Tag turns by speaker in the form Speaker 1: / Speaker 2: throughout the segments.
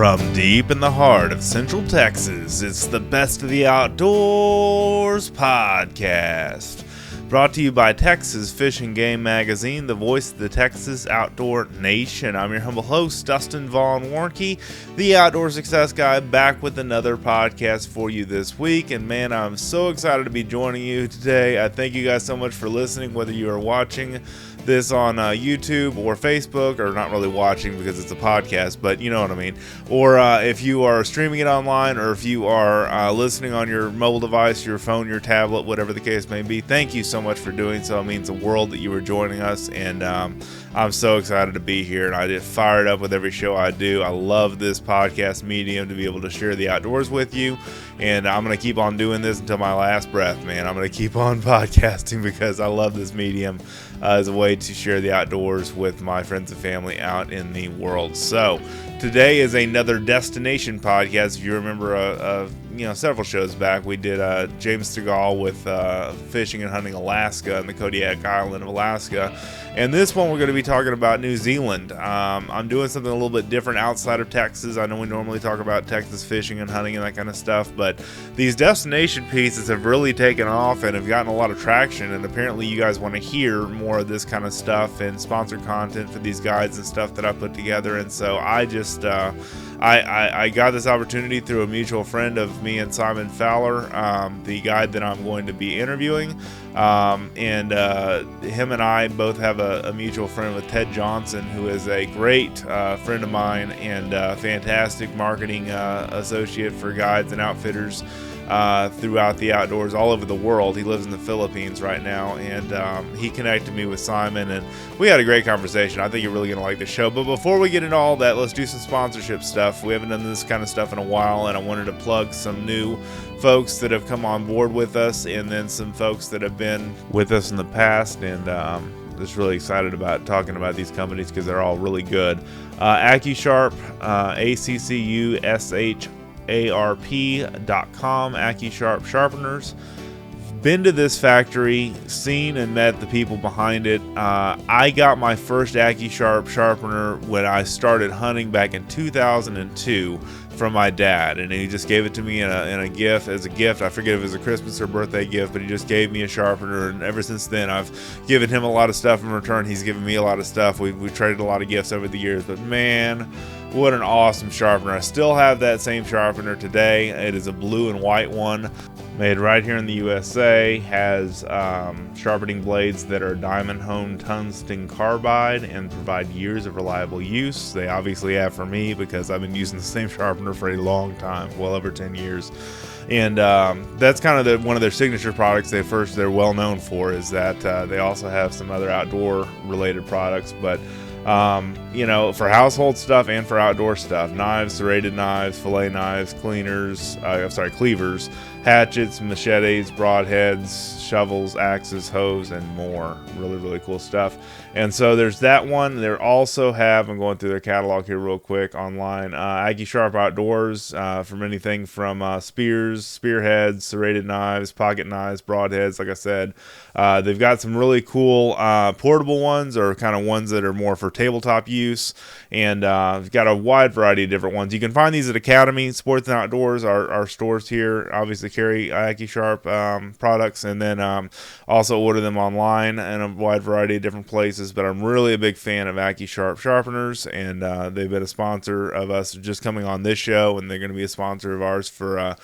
Speaker 1: From deep in the heart of Central Texas, it's the Best of the Outdoors podcast. Brought to you by Texas Fish and Game Magazine, the voice of the Texas outdoor nation. I'm your humble host, Dustin Warncke, the outdoor success guy, back with another podcast for you this week. And man, I'm so excited to be joining you today. I thank you guys so much for listening, whether you are watching this on YouTube or Facebook, or not really watching because it's a podcast, but you know what I mean. Or if you are streaming it online, or if you are listening on your mobile device, your phone, your tablet, whatever the case may be, thank you so much for doing so. It means the world that you are joining us, and I'm so excited to be here, and I get fired up with every show I do. I love this podcast medium to be able to share the outdoors with you, and I'm going to keep on doing this until my last breath, man. I'm going to keep on podcasting because I love this medium as a way to share the outdoors with my friends and family out in the world. So today is another destination podcast. If you remember, several shows back, we did James Stegall with fishing and hunting Alaska and the Kodiak Island of Alaska. And this one, we're going to be talking about New Zealand. I'm doing something a little bit different outside of Texas. I know we normally talk about Texas fishing and hunting and that kind of stuff, but these destination pieces have really taken off and have gotten a lot of traction. And apparently you guys want to hear more of this kind of stuff and sponsored content for these guides and stuff that I put together. And so I just I got this opportunity through a mutual friend of me and Simon Fowler, the guide that I'm going to be interviewing. And him and I both have a mutual friend with Ted Johnson, who is a great friend of mine and fantastic marketing associate for guides and outfitters throughout the outdoors all over the world. He lives in the Philippines right now, and he connected me with Simon, and we had a great conversation. I think you're really going to like the show. But before we get into all that, let's do some sponsorship stuff. We haven't done this kind of stuff in a while, and I wanted to plug some new folks that have come on board with us, and then some folks that have been with us in the past, and just really excited about talking about these companies because they're all really good. AccuSharp, AccuSharp.com, AccuSharp Sharpeners. Been to this factory, seen and met the people behind it. I got my first AccuSharp sharpener when I started hunting back in 2002 from my dad, and he just gave it to me in a gift, as a gift. I forget if it was a Christmas or birthday gift, but he just gave me a sharpener, and ever since then I've given him a lot of stuff in return. He's given me a lot of stuff. We traded a lot of gifts over the years, but man, what an awesome sharpener. I still have that same sharpener today. It is a blue and white one, made right here in the USA. Has sharpening blades that are diamond honed tungsten carbide and provide years of reliable use. They obviously have for me because I've been using the same sharpener for a long time, well over 10 years. And that's kind of one of their signature products. They're well known for is that they also have some other outdoor related products, but for household stuff and for outdoor stuff, knives, serrated knives, fillet knives, cleavers, hatchets, machetes, broadheads, shovels, axes, hoes, and more. Really, really cool stuff. And so there's that one. They also have, I'm going through their catalog here real quick online, AccuSharp Outdoors, from anything from spears, spearheads, serrated knives, pocket knives, broadheads. Like I said, they've got some really cool portable ones, or kind of ones that are more for tabletop use, and we've got a wide variety of different ones. You can find these at Academy Sports and Outdoors. Our stores here obviously carry AccuSharp products, and then also order them online in a wide variety of different places. But I'm really a big fan of AccuSharp sharpeners, and they've been a sponsor of us just coming on this show, and they're going to be a sponsor of ours for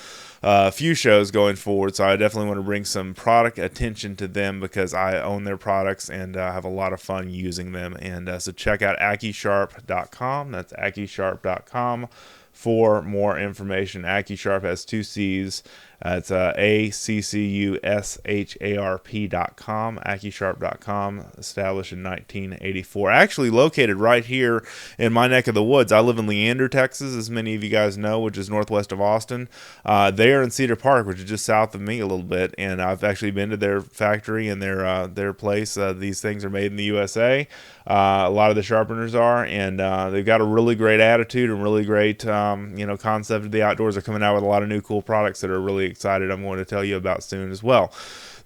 Speaker 1: a few shows going forward. So I definitely want to bring some product attention to them because I own their products and have a lot of fun using them. And so check out AccuSharp.com. That's AccuSharp.com for more information. AccuSharp has two C's. It's AccuSharp.com, AccuSharp.com, established in 1984. Actually located right here in my neck of the woods. I live in Leander, Texas, as many of you guys know, which is northwest of Austin. They are in Cedar Park, which is just south of me a little bit, and I've actually been to their factory and their place. These things are made in the USA. A lot of the sharpeners are, and they've got a really great attitude and really great concept of the outdoors. They're coming out with a lot of new cool products that are really excited I'm going to tell you about soon as well.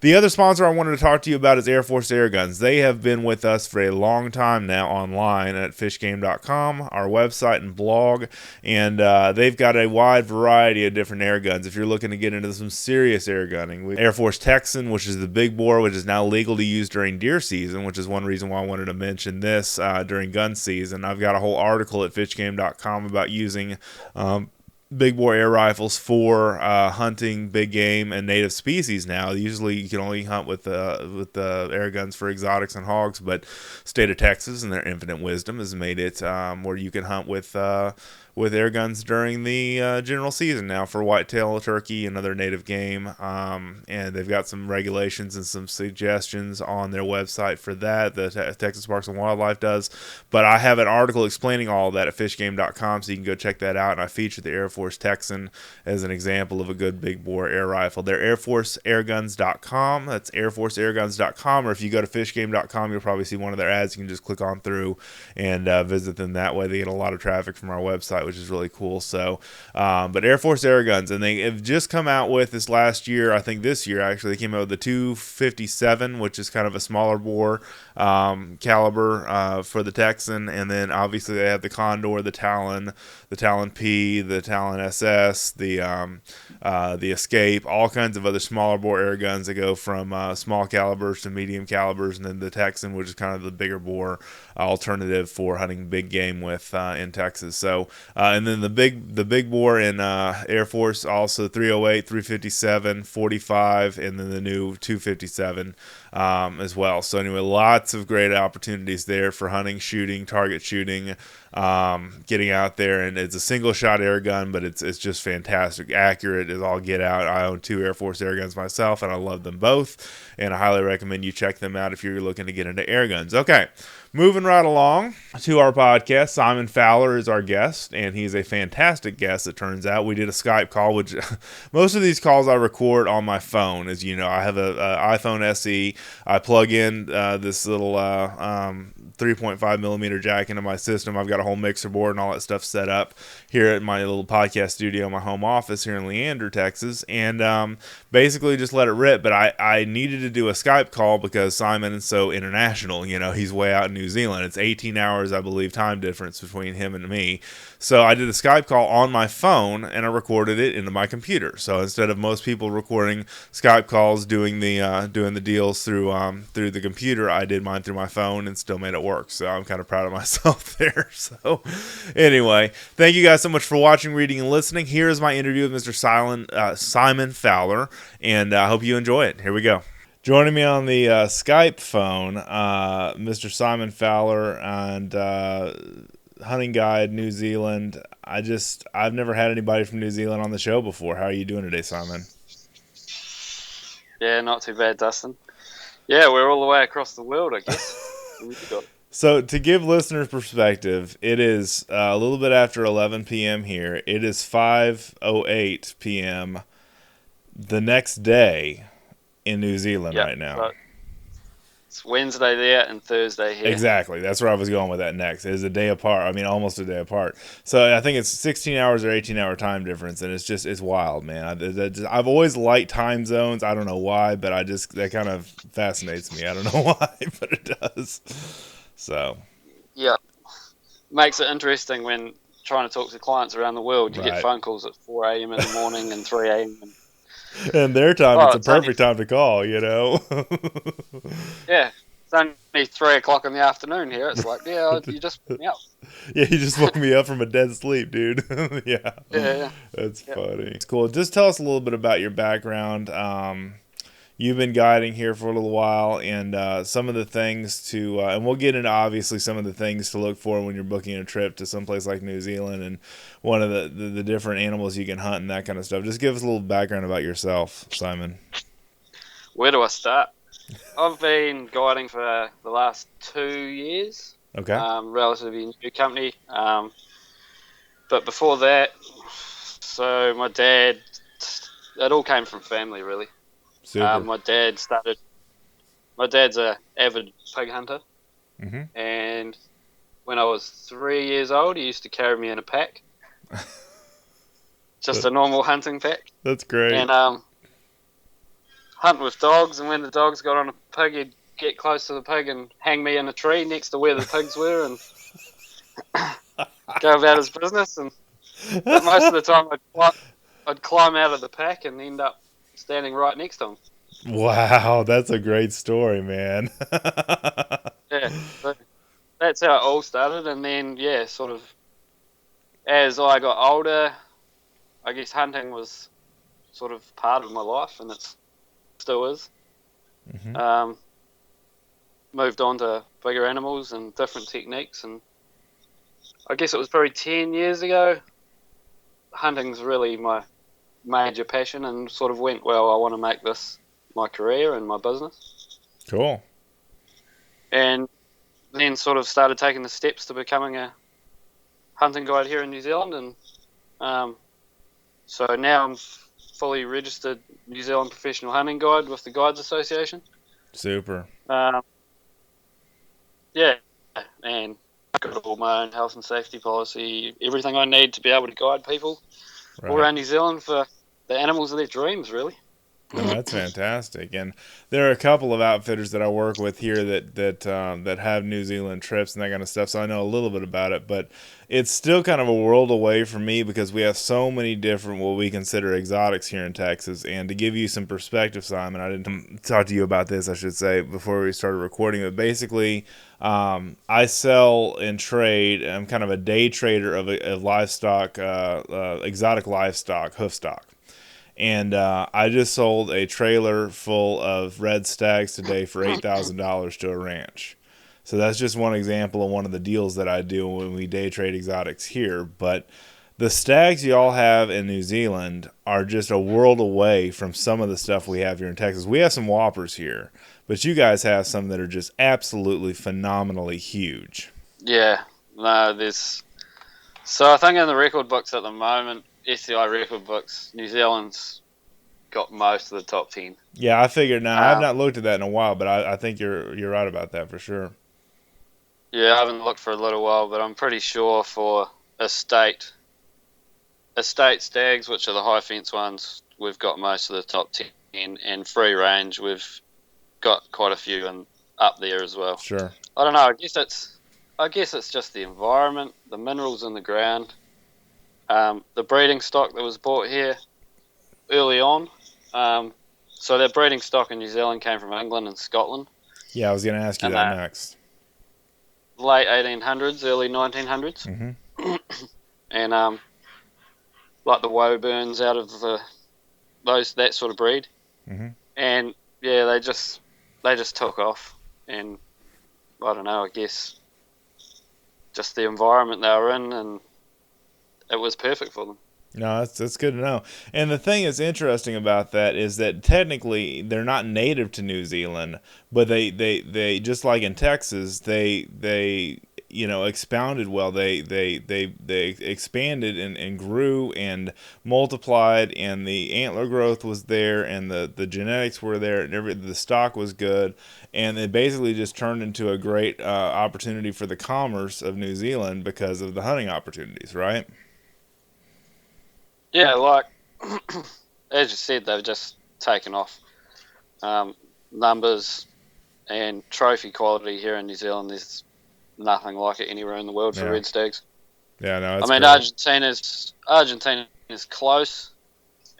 Speaker 1: The other sponsor I wanted to talk to you about is Air Force Air Guns. They have been with us for a long time now online at fishgame.com, our website and blog, and they've got a wide variety of different air guns if you're looking to get into some serious air gunning. Air Force Texan, which is the big bore, which is now legal to use during deer season, which is one reason why I wanted to mention this during gun season. I've got a whole article at fishgame.com about using big bore air rifles for hunting big game and native species now. Usually you can only hunt with the air guns for exotics and hogs, but state of Texas and their infinite wisdom has made it where you can hunt with air guns during the general season now for whitetail, turkey, and other native game. And they've got some regulations and some suggestions on their website for that. The Texas Parks and Wildlife does. But I have an article explaining all of that at fishgame.com, so you can go check that out. And I featured the Air Force Texan as an example of a good big bore air rifle. They're airforceairguns.com. That's airforceairguns.com. Or if you go to fishgame.com, you'll probably see one of their ads. You can just click on through and visit them that way. They get a lot of traffic from our website, which is really cool. So, but Air Force Air Guns, and they have just come out with this last year, I think this year actually, they came out with the 257, which is kind of a smaller bore caliber for the Texan, and then obviously they have the Condor, the Talon P, the Talon SS, the Escape, all kinds of other smaller bore air guns that go from small calibers to medium calibers, and then the Texan, which is kind of the bigger bore alternative for hunting big game with in Texas. So and then the big bore in Air Force, also 308, 357, 45, and then the new 257 as well. So anyway, lots of great opportunities there for hunting, shooting, target shooting, getting out there. And it's a single shot air gun, but it's just fantastic, accurate as all get out. I own 2 Air Force air guns myself, and I love them both, and I highly recommend you check them out if you're looking to get into air guns. Okay, moving right along to our podcast. Simon Fowler is our guest, and he's a fantastic guest, it turns out. We did a Skype call, which most of these calls I record on my phone. As you know, I have a iPhone SE. I plug in this little 3.5 millimeter jack into my system. I've got a whole mixer board and all that stuff set up here at my little podcast studio, my home office here in Leander, Texas, and basically just let it rip. But I needed to do a Skype call because Simon is so international. You know, he's way out in New Zealand. It's 18 hours, I believe, time difference between him and me. So I did a Skype call on my phone, and I recorded it into my computer. So instead of most people recording Skype calls, doing the deals through the computer, I did mine through my phone and still made it work. So I'm kind of proud of myself there. So anyway, thank you guys so much for watching, reading, and listening. Here is my interview with Mr. Simon Fowler, and I hope you enjoy it. Here we go. Joining me on the Skype phone, Mr. Simon Fowler, and hunting guide, New Zealand. I've never had anybody from New Zealand on the show before. How are you doing today, Simon?
Speaker 2: Yeah, not too bad, Dustin. Yeah, we're all the way across the world, I guess.
Speaker 1: So to give listeners perspective, it is a little bit after 11 p.m. here. It is 5:08 p.m. the next day in New Zealand right now.
Speaker 2: Right. It's Wednesday there and Thursday here.
Speaker 1: Exactly. That's where I was going with that next. It is a day apart. I mean, almost a day apart. So I think it's 16 hours or 18-hour time difference, and it's wild, man. I've always liked time zones. I don't know why, but that kind of fascinates me. I don't know why, but it does. So. Yeah.
Speaker 2: Makes it interesting when trying to talk to clients around the world. You get phone calls at 4 a.m. in the morning and 3 a.m.
Speaker 1: And their time, it's a perfect time to call, you know?
Speaker 2: Yeah. It's only 3 o'clock in the afternoon here. It's like, yeah, you just woke me up.
Speaker 1: Yeah, you just woke me up from a dead sleep, dude. Yeah. That's funny. It's cool. Just tell us a little bit about your background. You've been guiding here for a little while, and some of the things to, and we'll get into obviously some of the things to look for when you're booking a trip to someplace like New Zealand and one of the different animals you can hunt and that kind of stuff. Just give us a little background about yourself, Simon.
Speaker 2: Where do I start? I've been guiding for the last 2 years.
Speaker 1: Okay.
Speaker 2: Relatively new company. But before that, so my dad, it all came from family, really.
Speaker 1: Super.
Speaker 2: My dad's a avid pig hunter, and when I was 3 years old, he used to carry me in a pack just a normal hunting pack.
Speaker 1: That's great.
Speaker 2: And hunt with dogs, and when the dogs got on a pig, he'd get close to the pig and hang me in a tree next to where the pigs were and go about his business. But most of the time I'd climb out of the pack and end up standing right next to him.
Speaker 1: Wow, that's a great story, man.
Speaker 2: Yeah, so that's how it all started. And then, yeah, sort of as I got older, I guess hunting was sort of part of my life, and it still is.
Speaker 1: Mm-hmm.
Speaker 2: Moved on to bigger animals and different techniques, and I guess it was probably 10 years ago. Hunting's really my major passion, and sort of went, well, I want to make this my career and my business.
Speaker 1: Cool.
Speaker 2: And then sort of started taking the steps to becoming a hunting guide here in New Zealand, and so now I'm fully registered New Zealand professional hunting guide with the Guides Association.
Speaker 1: Super.
Speaker 2: Yeah, and I've got all my own health and safety policy, everything I need to be able to guide people all around New Zealand for the animals of their dreams, really.
Speaker 1: No, that's fantastic. And there are a couple of outfitters that I work with here that have New Zealand trips and that kind of stuff, so I know a little bit about it, but it's still kind of a world away from me because we have so many different what we consider exotics here in Texas. And to give you some perspective, Simon, I didn't talk to you about this, I should say, before we started recording, but basically I sell and trade. I'm kind of a day trader of livestock, exotic livestock, hoof stock. And I just sold a trailer full of red stags today for $8,000 to a ranch. So that's just one example of one of the deals that I do when we day trade exotics here. But the stags y'all have in New Zealand are just a world away from some of the stuff we have here in Texas. We have some whoppers here, but you guys have some that are just absolutely phenomenally huge.
Speaker 2: Yeah, no, there's... So I think in the record books at the moment, SCI record books, New Zealand's got most of the top 10.
Speaker 1: Yeah, I figured. Now I've not looked at that in a while, but I think you're right about that for sure.
Speaker 2: Yeah, I haven't looked for a little while, but I'm pretty sure for estate stags, which are the high fence ones, we've got most of the top 10, and free range, we've got quite a few and up there as well.
Speaker 1: Sure.
Speaker 2: I don't know. I guess it's just the environment, the minerals in the ground. The breeding stock that was bought here early on. So that breeding stock in New Zealand came from England and Scotland.
Speaker 1: Yeah, I was going to ask you that next.
Speaker 2: Late 1800s, early 1900s.
Speaker 1: Mm-hmm.
Speaker 2: And like the Woburns out of that sort of breed.
Speaker 1: Mm-hmm.
Speaker 2: And yeah, they just took off. And I don't know, I guess just the environment they were in, and it was perfect for them.
Speaker 1: No, that's good to know. And the thing that's interesting about that is that technically they're not native to New Zealand, but they just like in Texas, they expounded well. They expanded and grew and multiplied, and the antler growth was there, and the genetics were there, and the stock was good, and it basically just turned into a great opportunity for the commerce of New Zealand because of the hunting opportunities, right?
Speaker 2: Yeah, like as you said, they've just taken off. Numbers and trophy quality here in New Zealand, there's nothing like it anywhere in the world for red stags.
Speaker 1: Yeah, no,
Speaker 2: I mean,
Speaker 1: great.
Speaker 2: Argentina's close,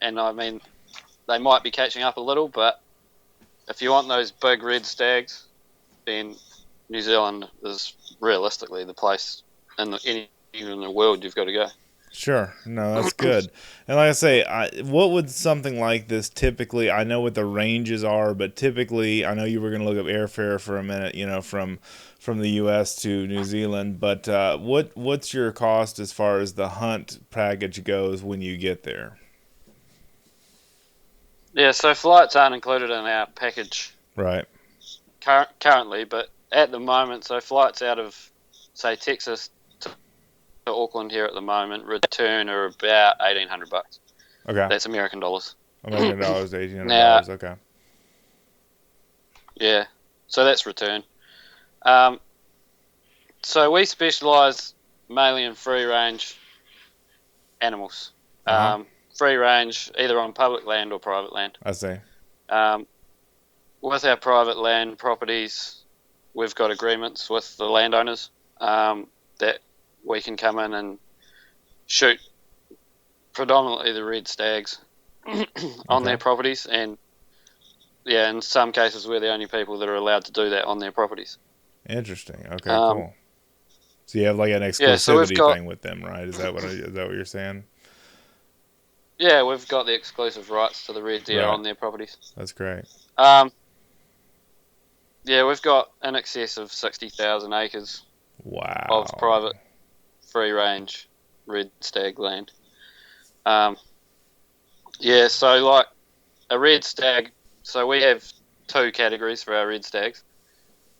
Speaker 2: and I mean, they might be catching up a little, but if you want those big red stags, then New Zealand is realistically the place in the world you've got to go.
Speaker 1: Sure. No, that's good. And like I say, what would something like this typically, I know what the ranges are, but typically, I know you were going to look up airfare for a minute, from the U.S. to New Zealand, but what's your cost as far as the hunt package goes when you get there?
Speaker 2: Yeah, so flights aren't included in our package.
Speaker 1: Right.
Speaker 2: Currently, but at the moment, so flights out of, say, Texas to Auckland here at the moment, return are about $1,800.
Speaker 1: Okay.
Speaker 2: That's American dollars.
Speaker 1: American dollars, $1,800.
Speaker 2: Now,
Speaker 1: okay.
Speaker 2: Yeah, so that's return. So we specialise mainly in free range animals. free range either on public land or private land.
Speaker 1: I see.
Speaker 2: With our private land properties, we've got agreements with the landowners that we can come in and shoot predominantly the red stags on their properties, and in some cases we're the only people that are allowed to do that on their properties.
Speaker 1: Interesting. Okay, cool. So you have like an exclusivity thing with them, right? Is that what you're saying?
Speaker 2: Yeah, we've got the exclusive rights to the red deer on their properties.
Speaker 1: That's great.
Speaker 2: Yeah, we've got in excess of 60,000 acres of private free-range red stag land. Yeah, so like a red stag, so we have 2 categories for our red stags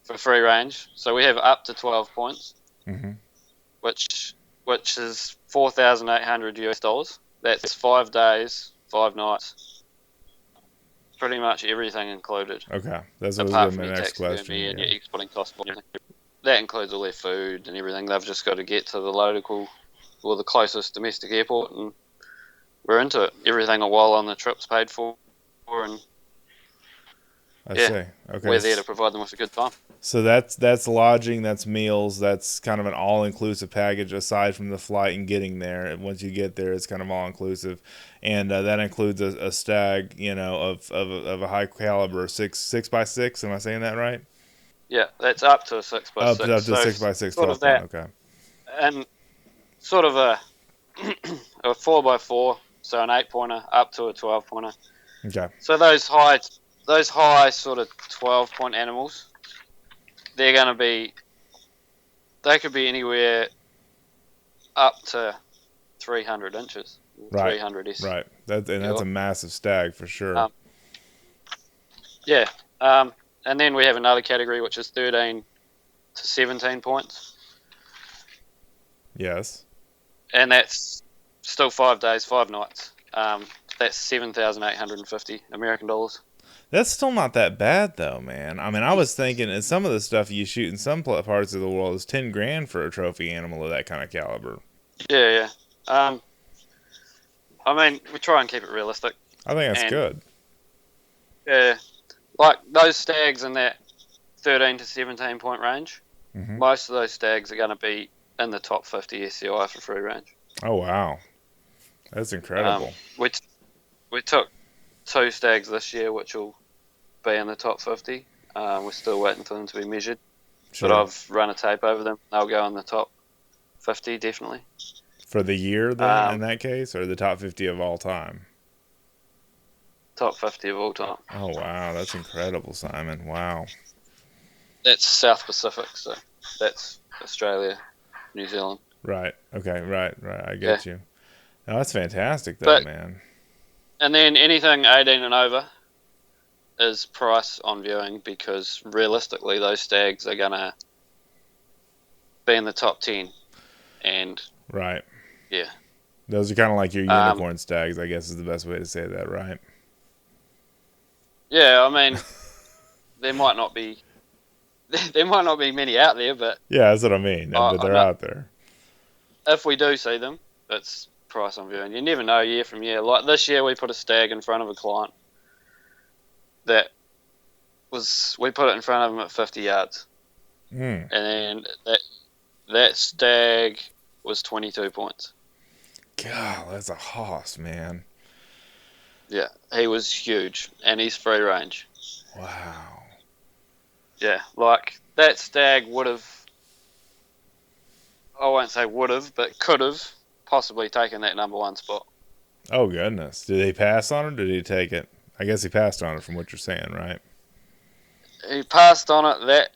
Speaker 2: for free range. So we have up to 12 points, which is $4,800 US. That's 5 days, 5 nights, pretty much everything included.
Speaker 1: Okay, that's what
Speaker 2: apart
Speaker 1: was
Speaker 2: from
Speaker 1: my next question.
Speaker 2: And your exporting costs and everything. That includes all their food and everything. They've just got to get to the local or the closest domestic airport, and we're into it. Everything while on the trip's paid for, and
Speaker 1: I see. Okay,
Speaker 2: we're there to provide them with a good time.
Speaker 1: So that's lodging, that's meals, that's kind of an all-inclusive package aside from the flight and getting there. And once you get there, it's kind of all-inclusive, and that includes a stag, of a high caliber, 6x6. Am I saying that right?
Speaker 2: Yeah, that's up to a 6x6.
Speaker 1: Up to 6x6, 12
Speaker 2: that.
Speaker 1: Okay.
Speaker 2: And sort of a 4x4, so an 8-pointer up to a 12-pointer.
Speaker 1: Okay.
Speaker 2: So those high sort of 12-point animals, they could be anywhere up to 300 inches.
Speaker 1: Right.
Speaker 2: 300 S.
Speaker 1: Right. That's a massive stag for sure.
Speaker 2: Yeah. And then we have another category which is 13 to 17 points.
Speaker 1: Yes.
Speaker 2: And that's still 5 days, 5 nights. That's 7,850 American dollars.
Speaker 1: That's still not that bad though, man. I mean, I was thinking, and some of the stuff you shoot in some parts of the world is $10,000 for a trophy animal of that kind of caliber.
Speaker 2: Yeah. I mean, we try and keep it realistic.
Speaker 1: I think that's good.
Speaker 2: Yeah, like those stags in that 13 to 17 point range, most of those stags are going to be in the top 50 SCI for free range.
Speaker 1: Oh wow, that's incredible.
Speaker 2: We took 2 stags this year, which will be in the top 50. We're still waiting for them to be measured, but I've run a tape over them. They'll go in the top 50 definitely.
Speaker 1: For the year, then, in that case, or the top 50 of all time?
Speaker 2: Top 50 of all time.
Speaker 1: Oh wow, that's incredible, Simon. Wow.
Speaker 2: That's South Pacific, so that's Australia, New Zealand.
Speaker 1: Right. Okay. Right. I get you. No, that's fantastic, though, man.
Speaker 2: And then anything 18 and over is price on viewing, because realistically those stags are going to be in the top 10. And
Speaker 1: right.
Speaker 2: Yeah.
Speaker 1: Those are kind of like your unicorn stags, I guess is the best way to say that, right?
Speaker 2: Yeah, I mean, there might not be many out there, but
Speaker 1: yeah, that's what I mean. But they're out there.
Speaker 2: If we do see them, it's price on viewing. You never know year from year. Like this year, we put a stag in front of a client we put it in front of him at 50 yards, and then that stag was 22 points.
Speaker 1: God, that's a hoss, man.
Speaker 2: Yeah, he was huge, and he's free range.
Speaker 1: Wow.
Speaker 2: Yeah, like that stag would have, I won't say would have, but could have possibly taken that number 1 spot.
Speaker 1: Oh, goodness. Did he pass on it, or did he take it? I guess he passed on it from what you're saying, right?
Speaker 2: He passed on it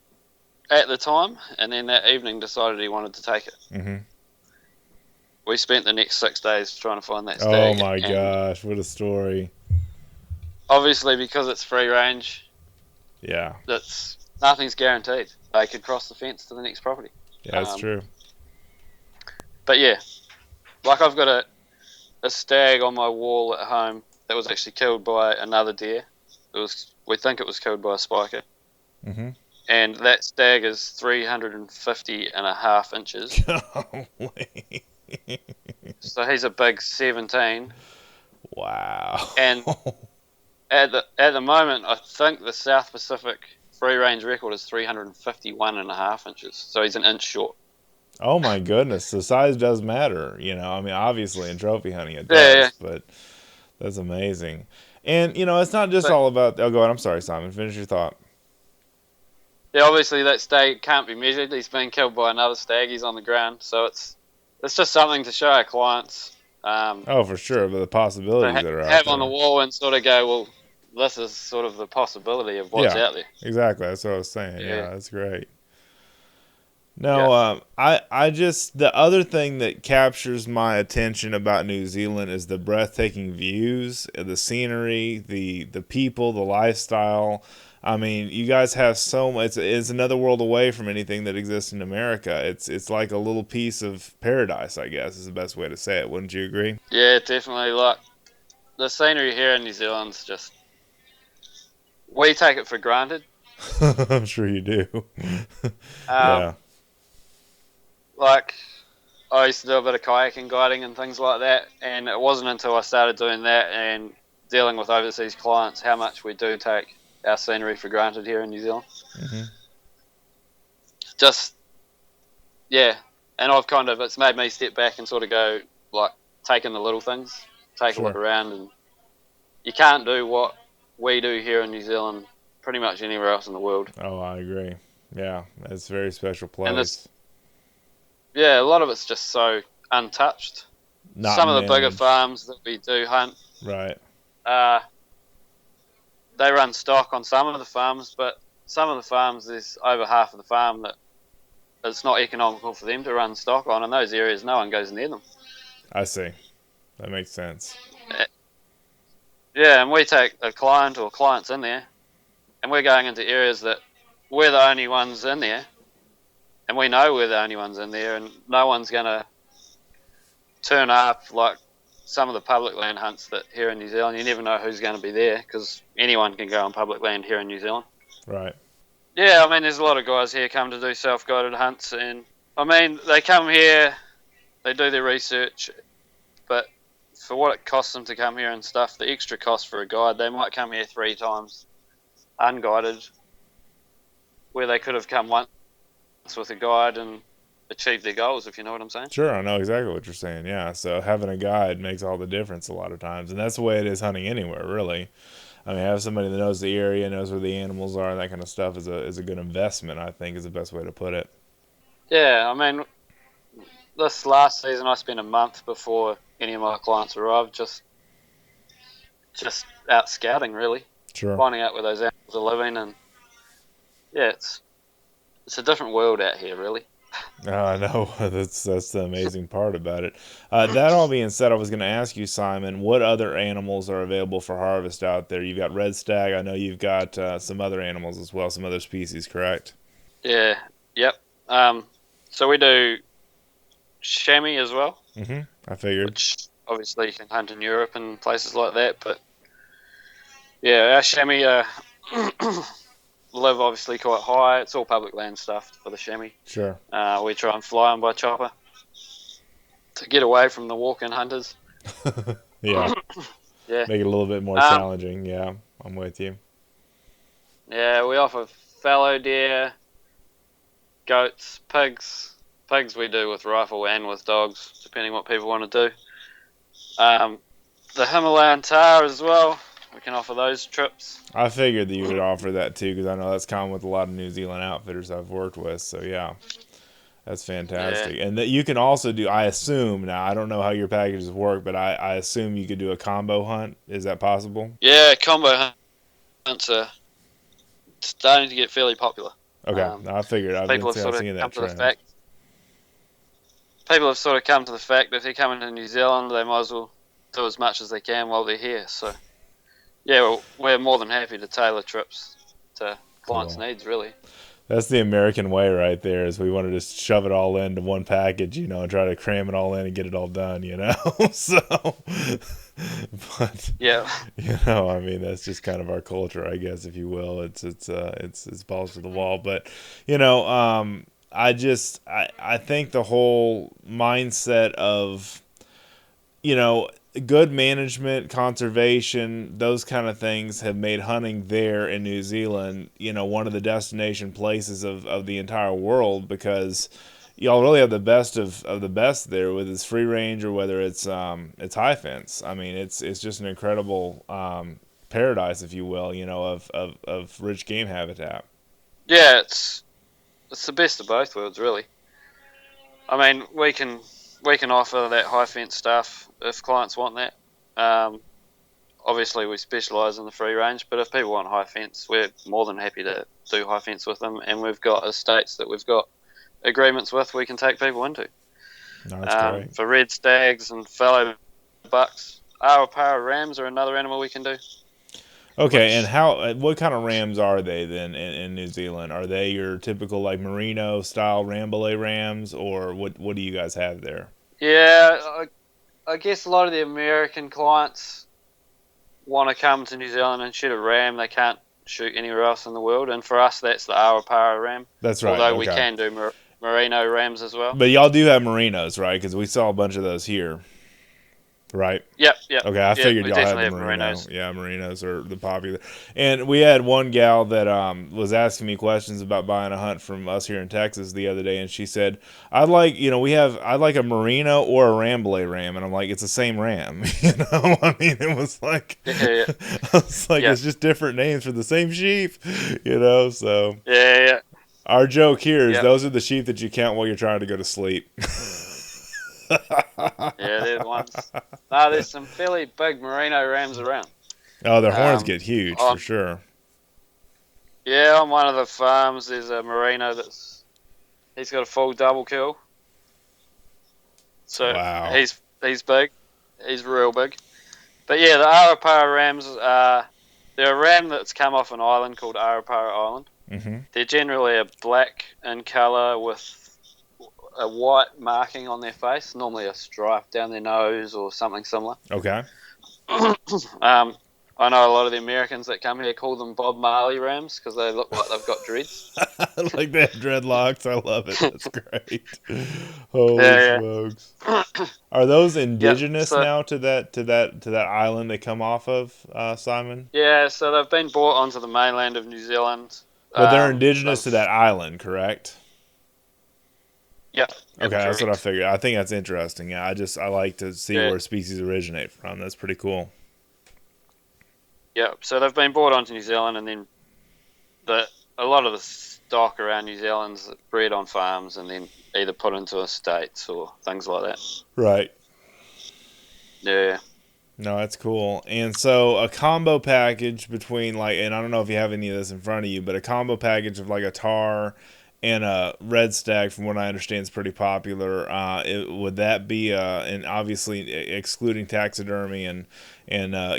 Speaker 2: at the time, and then that evening decided he wanted to take it. Mm-hmm. We spent the next 6 days trying to find that stag.
Speaker 1: Oh, my gosh. What a story.
Speaker 2: Obviously, because it's free range,
Speaker 1: yeah,
Speaker 2: nothing's guaranteed. They could cross the fence to the next property.
Speaker 1: Yeah, that's true.
Speaker 2: But yeah, like I've got a stag on my wall at home that was actually killed by another deer. We think it was killed by a spiker. Mm-hmm. And that stag is 350.5 inches.
Speaker 1: Golly.
Speaker 2: So he's a big 17.
Speaker 1: Wow.
Speaker 2: And at the moment, I think the South Pacific free range record is 351.5 inches. So he's an inch short.
Speaker 1: Oh my goodness. So size does matter, you know. I mean, obviously in trophy hunting it
Speaker 2: Yeah.
Speaker 1: does, but that's amazing. And you know, it's not just
Speaker 2: But
Speaker 1: all about. Oh, go ahead. I'm sorry, Simon. Finish your thought.
Speaker 2: yeah, obviously that stag can't be measured. He's been killed by another stag. He's on the ground. So it's just something to show our clients,
Speaker 1: Oh, for sure. But the possibilities that are out
Speaker 2: have on the
Speaker 1: there.
Speaker 2: wall and sort of go, well, this is sort of the possibility of what's
Speaker 1: Yeah,
Speaker 2: out there.
Speaker 1: exactly. That's what I was saying.
Speaker 2: Yeah.
Speaker 1: Yeah, that's great.
Speaker 2: Yeah.
Speaker 1: No, I just the other thing that captures my attention about New Zealand is the breathtaking views, the scenery, the people, the lifestyle. I mean, you guys have so much. It's another world away from anything that exists in America. It's like a little piece of paradise, I guess, is the best way to say it. Wouldn't you agree?
Speaker 2: Yeah, definitely. Like the scenery here in New Zealand's just, we take it for granted.
Speaker 1: I'm sure you do.
Speaker 2: Um,
Speaker 1: Yeah,
Speaker 2: like I used to do a bit of kayaking guiding and things like that, and it wasn't until I started doing that and dealing with overseas clients how much we do take our scenery for granted here in New Zealand.
Speaker 1: hmm
Speaker 2: Just yeah, and it's made me step back and sort of go like taking the little things, take a look
Speaker 1: sure.
Speaker 2: around, and you can't do what we do here in New Zealand pretty much anywhere else in the world.
Speaker 1: Oh, I agree. Yeah, it's a very special
Speaker 2: And this,
Speaker 1: place.
Speaker 2: yeah, a lot of it's just so untouched.
Speaker 1: Not
Speaker 2: Some of the bigger
Speaker 1: managed.
Speaker 2: farms that we do hunt,
Speaker 1: Right.
Speaker 2: uh, they run stock on some of the farms, but some of the farms, there's over half of the farm that it's not economical for them to run stock on. In those areas, no one goes near them.
Speaker 1: I see. That makes sense.
Speaker 2: Yeah, and we take a client or clients in there, and we're going into areas that we're the only ones in there, and we know we're the only ones in there, and no one's going to turn up like some of the public land hunts that here in New Zealand. You never know who's going to be there because anyone can go on public land here in New Zealand.
Speaker 1: Right.
Speaker 2: Yeah, I mean, there's a lot of guys here come to do self-guided hunts, and I mean, they come here, they do their research, but for what it costs them to come here and stuff, the extra cost for a guide, they might come here 3 times unguided, where they could have come once with a guide and achieved their goals, if you know what I'm saying.
Speaker 1: Sure, I know exactly what you're saying. Yeah, so having a guide makes all the difference a lot of times, and that's the way it is hunting anywhere, really. I mean, have somebody that knows the area, knows where the animals are, and that kind of stuff is a good investment. I think is the best way to put it.
Speaker 2: Yeah, I mean, this last season I spent a month before any of my clients arrived just out scouting, really,
Speaker 1: Sure.
Speaker 2: finding out where those animals are living, and yeah, it's a different world out here, really.
Speaker 1: I know that's the amazing part about it. That all being said, I was going to ask you, Simon, what other animals are available for harvest out there? You've got red stag. I know you've got some other animals as well, some other species, correct?
Speaker 2: Yeah, yep. So we do chamois as well,
Speaker 1: I figured.
Speaker 2: which obviously you can hunt in Europe and places like that. But yeah, our chamois live obviously quite high. It's all public land stuff for the chamois.
Speaker 1: Sure.
Speaker 2: We try and fly them by chopper to get away from the walk-in hunters.
Speaker 1: Yeah.
Speaker 2: Yeah.
Speaker 1: Make it a little bit more challenging. Yeah, I'm with you.
Speaker 2: Yeah, we offer fallow deer, goats, pigs. Pigs we do with rifle and with dogs, depending what people want to do. The Himalayan tahr as well. We can offer those trips.
Speaker 1: I figured that you would offer that too, because I know that's common with a lot of New Zealand outfitters I've worked with. So yeah, that's fantastic.
Speaker 2: Yeah.
Speaker 1: And that you can also do. I assume now. I don't know how your packages work, but I assume you could do a combo hunt. Is that possible?
Speaker 2: Yeah, combo hunts are starting to get fairly popular.
Speaker 1: Okay, I figured. I've
Speaker 2: People have sort of
Speaker 1: seen
Speaker 2: come
Speaker 1: that
Speaker 2: to the
Speaker 1: trend.
Speaker 2: fact. People have sort of come to the fact that if they're coming to New Zealand, they might as well do as much as they can while they're here. So, yeah, well, we're more than happy to tailor trips to clients'
Speaker 1: Cool.
Speaker 2: needs, really.
Speaker 1: That's the American way right there, is we want to just shove it all into one package, you know, and try to cram it all in and get it all done, you know? So, but,
Speaker 2: Yeah.
Speaker 1: you know, I mean, that's just kind of our culture, I guess, if you will. It's balls to the wall. But, you know, I think the whole mindset of, you know, good management, conservation, those kind of things have made hunting there in New Zealand, one of the destination places of the entire world, because y'all really have the best of the best there, with its free range or whether it's high fence. I mean, it's just an incredible paradise, if you will, of rich game habitat.
Speaker 2: Yeah, it's the best of both worlds, really. I mean, we can offer that high fence stuff if clients want that. Obviously, we specialise in the free range, but if people want high fence, we're more than happy to do high fence with them. And we've got estates that we've got agreements with we can take people into.
Speaker 1: No, that's great.
Speaker 2: For red stags and fallow bucks. Arapara rams are another animal we can do.
Speaker 1: Okay, and what kind of rams are they then in New Zealand? Are they your typical like merino style Rambouillet rams, or what do you guys have there?
Speaker 2: Yeah, I guess a lot of the American clients want to come to New Zealand and shoot a ram. They can't shoot anywhere else in the world, and for us, that's the Arapara ram.
Speaker 1: That's right.
Speaker 2: Although
Speaker 1: okay.
Speaker 2: we can do merino rams as well.
Speaker 1: But y'all do have merinos, right? Because we saw a bunch of those here. Right.
Speaker 2: Yep.
Speaker 1: Okay, I figured y'all had the merino. Merinos. Yeah, merinos are the popular. And we had one gal that was asking me questions about buying a hunt from us here in Texas the other day, and she said, "I'd like a merino or a Rambouillet ram," and I'm like, "It's the same ram." I mean, it was like,
Speaker 2: yeah.
Speaker 1: I was like, it's just different names for the same sheep, So
Speaker 2: yeah.
Speaker 1: Our joke here is those are the sheep that you count while you're trying to go to sleep.
Speaker 2: Yeah, they're the ones. No, there's some fairly big merino rams around.
Speaker 1: Oh, their horns get huge for sure.
Speaker 2: Yeah, on one of the farms, there's a merino he's got a full double kill. So
Speaker 1: wow.
Speaker 2: he's big, he's real big. But yeah, the Arapara rams, they're a ram that's come off an island called Arapara Island.
Speaker 1: Mm-hmm.
Speaker 2: They're generally a black in colour with a white marking on their face, normally a stripe down their nose or something similar.
Speaker 1: Okay.
Speaker 2: I know a lot of the Americans that come here call them Bob Marley rams because they look like they've got dreads.
Speaker 1: Like they have dreadlocks. I love it. That's great. Holy smokes! Are those indigenous now to that island they come off of, Simon?
Speaker 2: Yeah, so they've been brought onto the mainland of New Zealand.
Speaker 1: But they're indigenous to that island, correct?
Speaker 2: Yeah.
Speaker 1: Okay, that's what I figured. I think that's interesting. Yeah, I like to see where species originate from. That's pretty cool.
Speaker 2: Yeah, so they've been brought onto New Zealand, and then a lot of the stock around New Zealand's bred on farms and then either put into estates or things like that.
Speaker 1: Right.
Speaker 2: Yeah.
Speaker 1: No, that's cool. And so a combo package between and I don't know if you have any of this in front of you, but a combo package of like a tahr and a red stag, from what I understand, is pretty popular. Would that be, and obviously excluding taxidermy and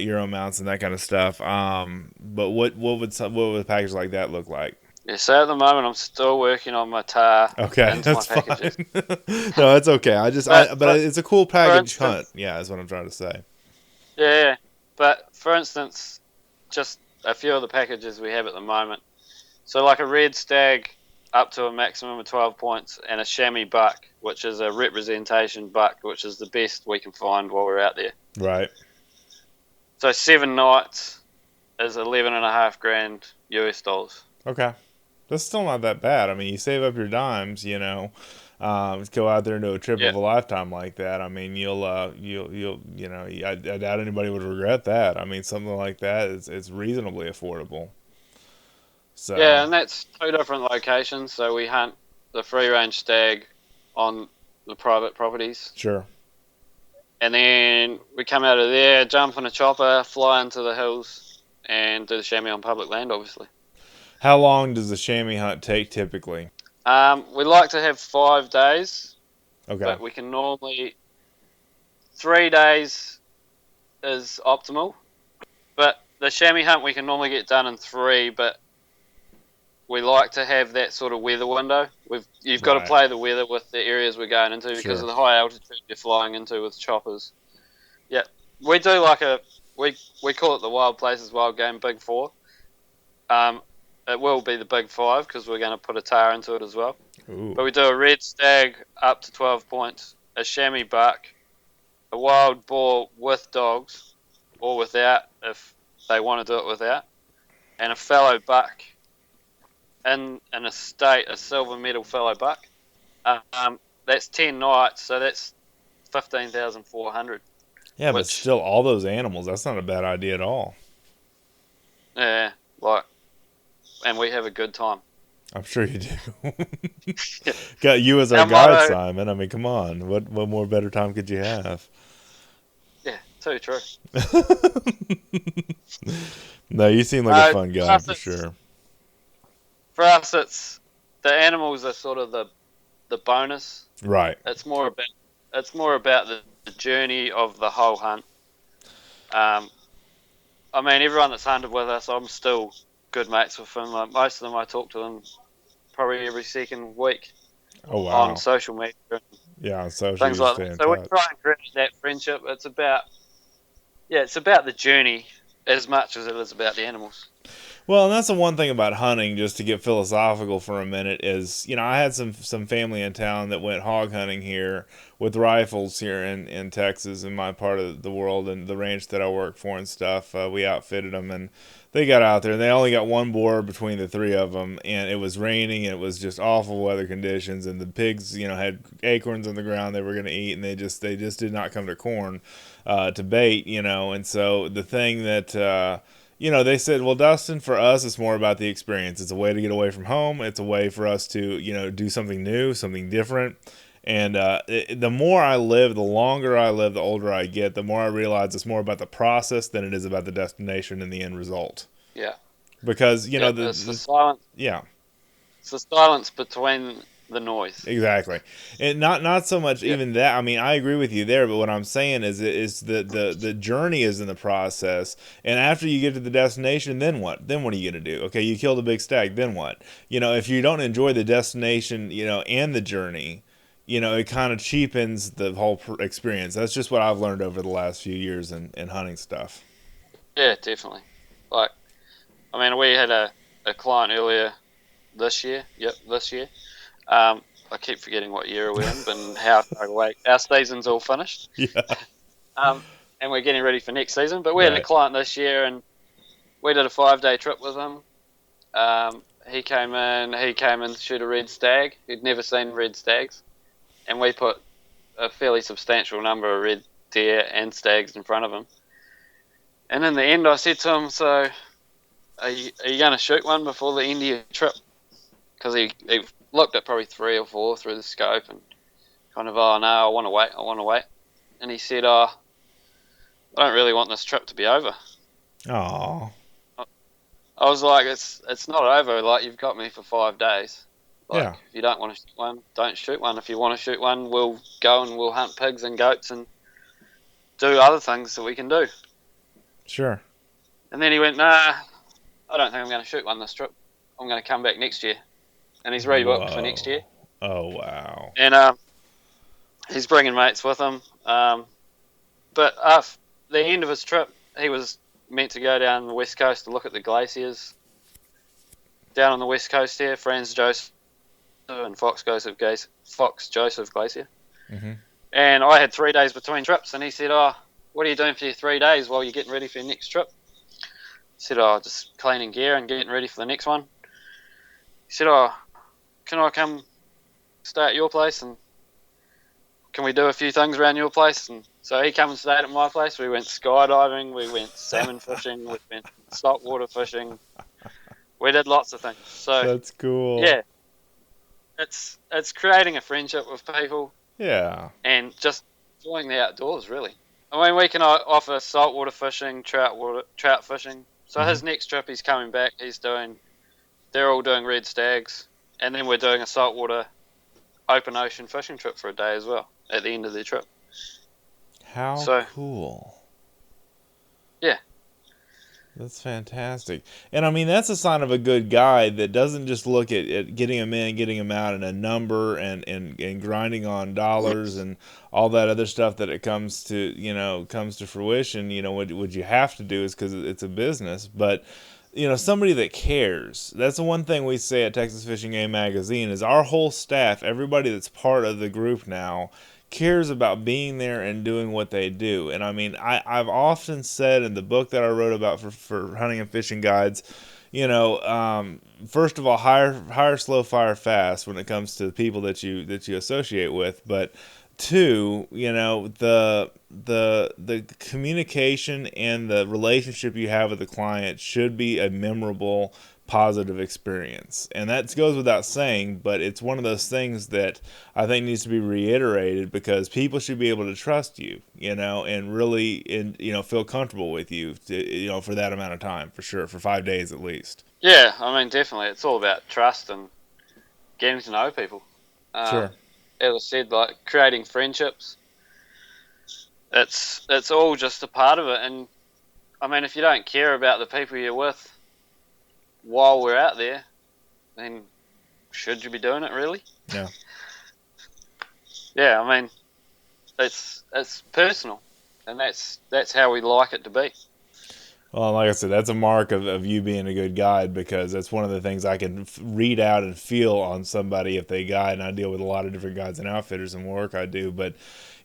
Speaker 1: Euro mounts and that kind of stuff. But what would a package like that look like?
Speaker 2: Yeah, so at the moment I'm still working on my tahr.
Speaker 1: Okay, that's fine. No, it's okay. But it's a cool package hunt. Yeah, is what I'm trying to say.
Speaker 2: Yeah, but for instance, just a few of the packages we have at the moment. So like a red stag up to a maximum of 12 points, and a chamois buck, which is a representation buck, which is the best we can find while we're out there.
Speaker 1: Right.
Speaker 2: So 7 nights is $11,500 US dollars.
Speaker 1: Okay. That's still not that bad. I mean, you save up your dimes, go out there and do a trip of a lifetime like that. I mean, I doubt anybody would regret that. I mean, something like that it's reasonably affordable. So.
Speaker 2: Yeah, and that's 2 different locations. So we hunt the free range stag on the private properties.
Speaker 1: Sure.
Speaker 2: And then we come out of there, jump on a chopper, fly into the hills, and do the chamois on public land, obviously.
Speaker 1: How long does the chamois hunt take typically?
Speaker 2: We like to have 5 days.
Speaker 1: Okay.
Speaker 2: But we can normally 3 days is optimal. But the chamois hunt we can normally get done in 3, but we like to have that sort of weather window. You've got to play the weather with the areas we're going into because of the high altitude you're flying into with choppers. Yeah, we do we call it the Wild Places Wild Game Big 4. It will be the Big 5 because we're going to put a tahr into it as well.
Speaker 1: Ooh. But we do a red stag up to 12 points, a chamois buck, which is the best we can find while we're out there.
Speaker 2: But we do a red stag up to 12 points, a chamois buck, and then we come out of there, jump on a chopper, fly into the hills, and do the chamois on public land, obviously.
Speaker 1: Ooh.
Speaker 2: But we do a red stag up to 12 points, a chamois buck, a wild boar with dogs, or without, if they want to do it without, and a fallow buck in a state, a silver medal fallow buck. That's 10 nights, so that's 15,400.
Speaker 1: Yeah, but
Speaker 2: Which,
Speaker 1: still, all those animals, that's not a bad idea at all.
Speaker 2: yeah, and we have a good time.
Speaker 1: I'm sure you do. Got you as our
Speaker 2: Our
Speaker 1: guide,
Speaker 2: motto,
Speaker 1: Simon. I mean, come on. What more better time could you have?
Speaker 2: yeah, too true.
Speaker 1: No, you seem like a fun guy for sure.
Speaker 2: For us, it's the animals are sort of the bonus.
Speaker 1: Right.
Speaker 2: It's more about the journey of the whole hunt. I mean, everyone that's hunted with us, I'm still good mates with them. Like, most of them, I talk to them probably every second week.
Speaker 1: Oh, wow.
Speaker 2: On social media.
Speaker 1: Yeah, on social
Speaker 2: things like that. So we try and create that friendship. It's about the journey as much as it is about the animals.
Speaker 1: Well, and that's the one thing about hunting, just to get philosophical for a minute, is, I had some family in town that went hog hunting here with rifles here in Texas, in my part of the world, and the ranch that I work for and stuff. We outfitted them, and they got out there, and they only got one boar between the three of them, and it was raining, and it was just awful weather conditions, and the pigs, had acorns on the ground they were going to eat, and they just did not come to corn to bait, and so the thing that... they said, well, Dustin, for us, it's more about the experience. It's a way to get away from home. It's a way for us to, do something new, something different. And the more I live, the longer I live, the older I get, the more I realize it's more about the process than it is about the destination and the end result.
Speaker 2: Yeah.
Speaker 1: Because,
Speaker 2: it's the silence.
Speaker 1: Yeah.
Speaker 2: It's the silence between the noise.
Speaker 1: Exactly. And not so much even that. I mean, I agree with you there, but what I'm saying is the journey is in the process, and after you get to the destination, then what? Then what are you going to do? Okay, you killed a big stag, then what? If you don't enjoy the destination, and the journey, it kind of cheapens the whole experience. That's just what I've learned over the last few years in hunting stuff.
Speaker 2: Yeah, definitely. Like, I mean, we had a client earlier this year. Yep, this year. I keep forgetting what year we're in, and how far away. Our season's all finished.
Speaker 1: Yeah.
Speaker 2: And we're getting ready for next season. But we had a client this year, and we did a 5-day trip with him. He came in to shoot a red stag. He'd never seen red stags. And we put a fairly substantial number of red deer and stags in front of him. And in the end, I said to him, so are you going to shoot one before the end of your trip? Because he looked at probably 3 or 4 through the scope and kind of, oh no, I want to wait. And he said, I don't really want this trip to be over.
Speaker 1: Oh.
Speaker 2: I was like, it's not over. Like, you've got me for 5 days. Like,
Speaker 1: yeah.
Speaker 2: If you don't want to shoot one, don't shoot one. If you want to shoot one, we'll go and we'll hunt pigs and goats and do other things that we can do.
Speaker 1: Sure.
Speaker 2: And then he went, nah, I don't think I'm going to shoot one this trip. I'm going to come back next year. And he's rebooked for next year.
Speaker 1: Oh, wow.
Speaker 2: And he's bringing mates with him. But the end of his trip, he was meant to go down the west coast to look at the glaciers. Down on the west coast here, Franz Josef and Fox Joseph Glacier.
Speaker 1: Mm-hmm.
Speaker 2: And I had 3 days between trips, and he said, oh, what are you doing for your 3 days while you're getting ready for your next trip? I said, oh, just cleaning gear and getting ready for the next one. He said, oh, can I come stay at your place, and can we do a few things around your place? And so he came and stayed at my place. We went skydiving, we went salmon fishing, we went saltwater fishing. We did lots of things. So
Speaker 1: that's cool.
Speaker 2: Yeah, it's creating a friendship with people.
Speaker 1: Yeah.
Speaker 2: And just enjoying the outdoors, really. I mean, we can offer saltwater fishing, trout fishing. So his next trip, he's coming back. They're all doing red stags, and then we're doing a saltwater open ocean fishing trip for a day as well at the end of their trip.
Speaker 1: How cool.
Speaker 2: Yeah.
Speaker 1: That's fantastic. And I mean, that's a sign of a good guide that doesn't just look at getting them in, getting them out, and a number and grinding on dollars and all that other stuff that it comes to fruition. What you have to do is because it's a business. But, somebody that cares. That's the one thing we say at Texas Fishing Game Magazine is our whole staff, everybody that's part of the group now, cares about being there and doing what they do. And I mean, I've often said in the book that I wrote about for hunting and fishing guides, first of all, hire slow, fire fast when it comes to the people that you associate with. But two, the communication and the relationship you have with the client should be a memorable, positive experience. And that goes without saying, but it's one of those things that I think needs to be reiterated, because people should be able to trust you, and really, feel comfortable with you, for that amount of time, for sure, for 5 days at least.
Speaker 2: Yeah, I mean, definitely. It's all about trust and getting to know people.
Speaker 1: Sure.
Speaker 2: As I said, like creating friendships, it's all just a part of it. And I mean, if you don't care about the people you're with while we're out there, then should you be doing it, really?
Speaker 1: Yeah.
Speaker 2: Yeah, I mean, it's personal, and that's how we like it to be.
Speaker 1: Well, like I said, that's a mark of you being a good guide, because that's one of the things I can read out and feel on somebody if they guide. And I deal with a lot of different guides and outfitters and work I do, but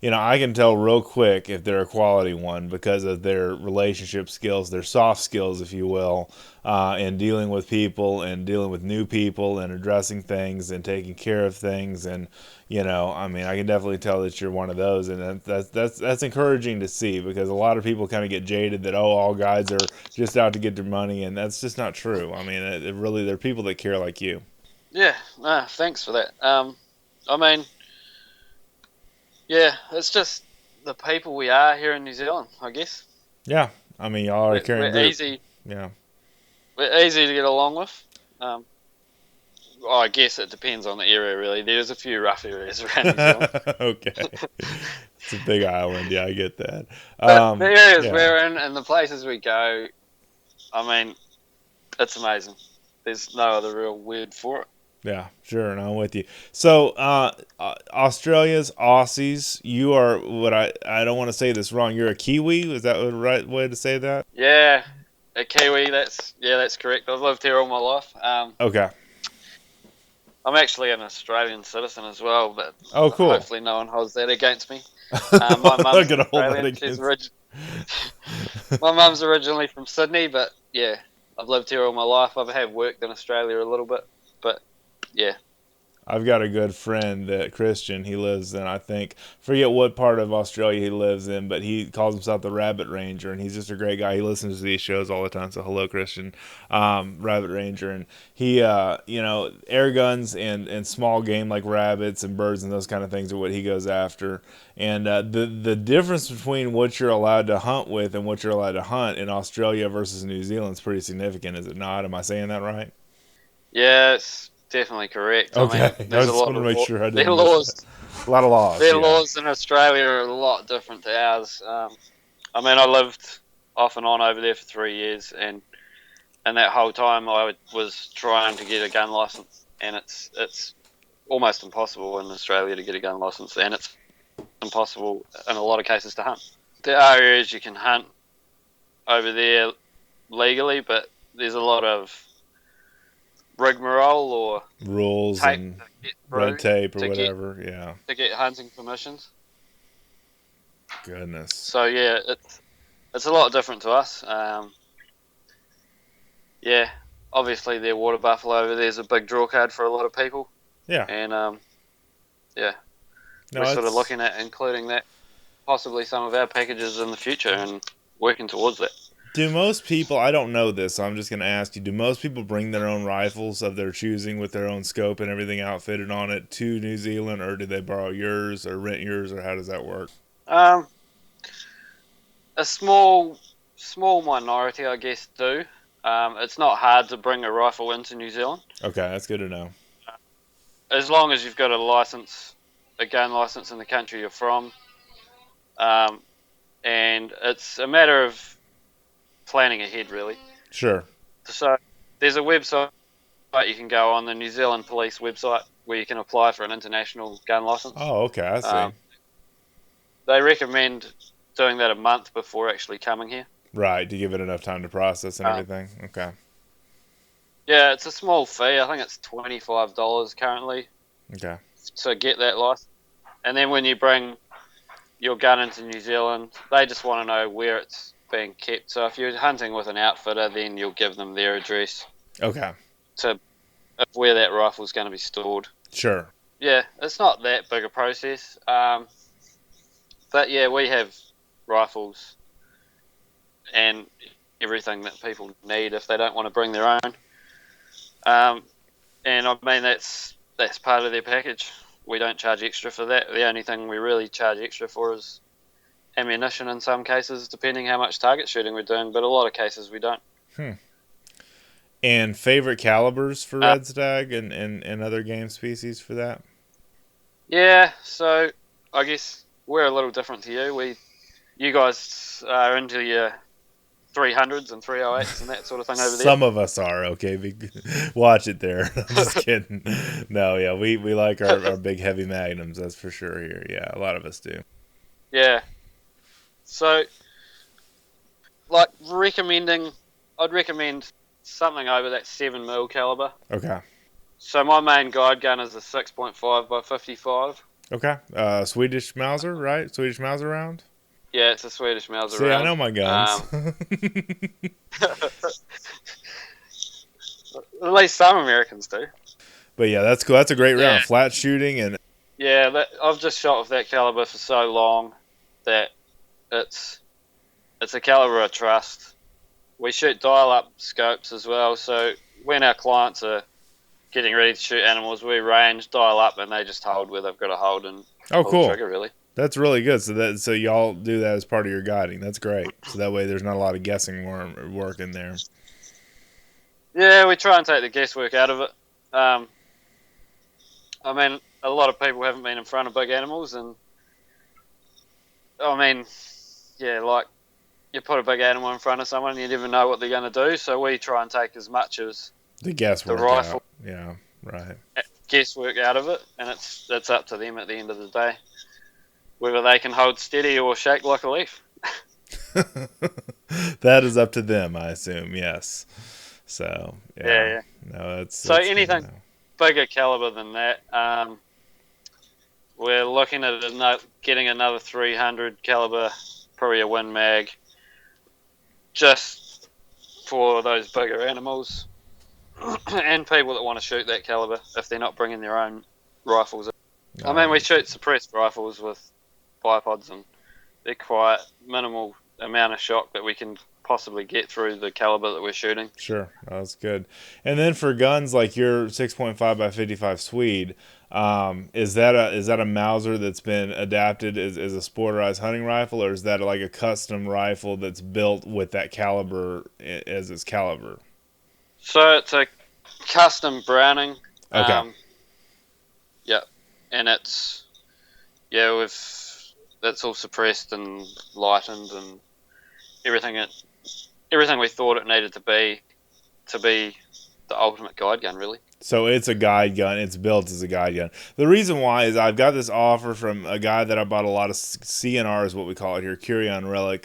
Speaker 1: I can tell real quick if they're a quality one because of their relationship skills, their soft skills, if you will, in dealing with people and dealing with new people and addressing things and taking care of things. And I mean, I can definitely tell that you're one of those, and that's encouraging to see, because a lot of people kind of get jaded that all guides are just out to get their money, and that's just not true. I mean, it really, they're people that care like you.
Speaker 2: Yeah, thanks for that. I mean, yeah, it's just the people we are here in New Zealand, I guess.
Speaker 1: Yeah, I mean, y'all are a caring group.
Speaker 2: Easy.
Speaker 1: Yeah,
Speaker 2: we're easy to get along with. I guess it depends on the area, really. There's a few rough areas around New Zealand.
Speaker 1: Okay. It's a big island. Yeah, I get that.
Speaker 2: But the areas we're in and the places we go, I mean, it's amazing. There's no other real word for it.
Speaker 1: Yeah, sure, and I'm with you. So, Australia's Aussies, you are what I don't want to say this wrong. You're a Kiwi. Is that the right way to say that?
Speaker 2: Yeah, a Kiwi. That's correct. I've lived here all my life.
Speaker 1: Okay.
Speaker 2: I'm actually an Australian citizen as well, but
Speaker 1: oh, cool.
Speaker 2: Hopefully no one holds that against me. My mum's Australian. My mum's originally from Sydney, but yeah, I've lived here all my life. I have worked in Australia a little bit, but yeah.
Speaker 1: I've got a good friend, Christian. He lives in, I forget what part of Australia he lives in, but he calls himself the Rabbit Ranger, and he's just a great guy. He listens to these shows all the time, so hello, Christian. Rabbit Ranger, and he, air guns and small game like rabbits and birds and those kind of things are what he goes after. And the difference between what you're allowed to hunt with and what you're allowed to hunt in Australia versus New Zealand is pretty significant, is it not? Am I saying that right?
Speaker 2: Yes. Definitely correct.
Speaker 1: Okay,
Speaker 2: I mean, there's
Speaker 1: I just want to make sure I didn't.
Speaker 2: A
Speaker 1: lot of laws.
Speaker 2: Their laws in Australia are a lot different to ours. I mean, I lived off and on over there for 3 years, and that whole time I was trying to get a gun license, and it's almost impossible in Australia to get a gun license, and it's impossible in a lot of cases to hunt. There are areas you can hunt over there legally, but there's a lot of rigmarole or
Speaker 1: rules and red tape or whatever, to
Speaker 2: get hunting permissions.
Speaker 1: Goodness.
Speaker 2: So yeah, it's a lot different to us. Yeah, obviously their water buffalo over there's a big draw card for a lot of people.
Speaker 1: Yeah.
Speaker 2: And we're sort of looking at including that possibly some of our packages in the future and working towards that.
Speaker 1: Do most people, I don't know this, so I'm just going to ask you, do most people bring their own rifles of their choosing with their own scope and everything outfitted on it to New Zealand, or do they borrow yours or rent yours, or how does that work?
Speaker 2: A small minority, I guess, do. It's not hard to bring a rifle into New Zealand.
Speaker 1: Okay, that's good to know.
Speaker 2: As long as you've got a gun license in the country you're from. And it's a matter of planning ahead, really.
Speaker 1: Sure.
Speaker 2: So there's a website you can go on, the New Zealand Police website, where you can apply for an international gun license.
Speaker 1: Oh, okay, I see.
Speaker 2: They recommend doing that a month before actually coming here.
Speaker 1: Right, to give it enough time to process and everything. Okay.
Speaker 2: Yeah, it's a small fee. I think it's $25 currently.
Speaker 1: Okay.
Speaker 2: To get that license. And then when you bring your gun into New Zealand, they just want to know where it's being kept. So if you're hunting with an outfitter, then you'll give them their address.
Speaker 1: Okay.
Speaker 2: To of where that rifle's going to be stored.
Speaker 1: Sure.
Speaker 2: Yeah, it's not that big a process. But yeah, we have rifles and everything that people need if they don't want to bring their own. And I mean, that's part of their package. We don't charge extra for that. The only thing we really charge extra for is ammunition in some cases, depending how much target shooting we're doing, but a lot of cases we don't.
Speaker 1: And favorite calibers for red stag and other game species for that?
Speaker 2: Yeah, so I guess we're a little different to you. You guys are into your 300s and 308s and that sort of thing over there.
Speaker 1: Some of us are, okay. Watch it there. I'm just kidding. No, yeah, we like our big heavy magnums, that's for sure here. Yeah, a lot of us do.
Speaker 2: Yeah. So, like, I'd recommend something over that 7mm caliber.
Speaker 1: Okay.
Speaker 2: So my main guide gun is a 6.5 by 55.
Speaker 1: Okay. Swedish Mauser, right? Swedish Mauser round?
Speaker 2: Yeah, it's a Swedish Mauser
Speaker 1: round.
Speaker 2: round.
Speaker 1: I know my guns.
Speaker 2: At least some Americans do.
Speaker 1: But yeah, that's cool. That's a great round. Flat shooting and...
Speaker 2: Yeah, I've just shot with that caliber for so long that it's a caliber I trust. We shoot dial-up scopes as well, so when our clients are getting ready to shoot animals, we range, dial up, and they just hold where they've got to hold and pull the trigger, really.
Speaker 1: That's really good. So y'all do that as part of your guiding. That's great. So that way there's not a lot of guessing work in there.
Speaker 2: Yeah, we try and take the guesswork out of it. I mean, a lot of people haven't been in front of big animals, and I mean, yeah, like you put a big animal in front of someone, and you never know what they're going to do. So we try and take as much as
Speaker 1: the guesswork,
Speaker 2: the rifle,
Speaker 1: yeah, right,
Speaker 2: guesswork out of it, and it's up to them at the end of the day whether they can hold steady or shake like a leaf.
Speaker 1: That is up to them, I assume. Yes. So
Speaker 2: yeah.
Speaker 1: No, that's
Speaker 2: anything bigger caliber than that. We're looking at getting another 300 caliber, probably a Win Mag, just for those bigger animals and people that want to shoot that caliber if they're not bringing their own rifles. I mean, we shoot suppressed rifles with bipods, and they're quite minimal amount of shock that we can possibly get through the caliber that we're shooting.
Speaker 1: Sure, that's good. And then for guns like your 6.5 by 55 Swede, is that a Mauser that's been adapted as a sporterized hunting rifle, or is that like a custom rifle that's built with that caliber as its caliber?
Speaker 2: So it's a custom Browning.
Speaker 1: Okay.
Speaker 2: Yeah, and it's that's all suppressed and lightened and everything we thought it needed to be the ultimate guide gun, really.
Speaker 1: So it's a guide gun. It's built as a guide gun. The reason why is I've got this offer from a guy that I bought a lot of CNR, is what we call it here, Curion Relic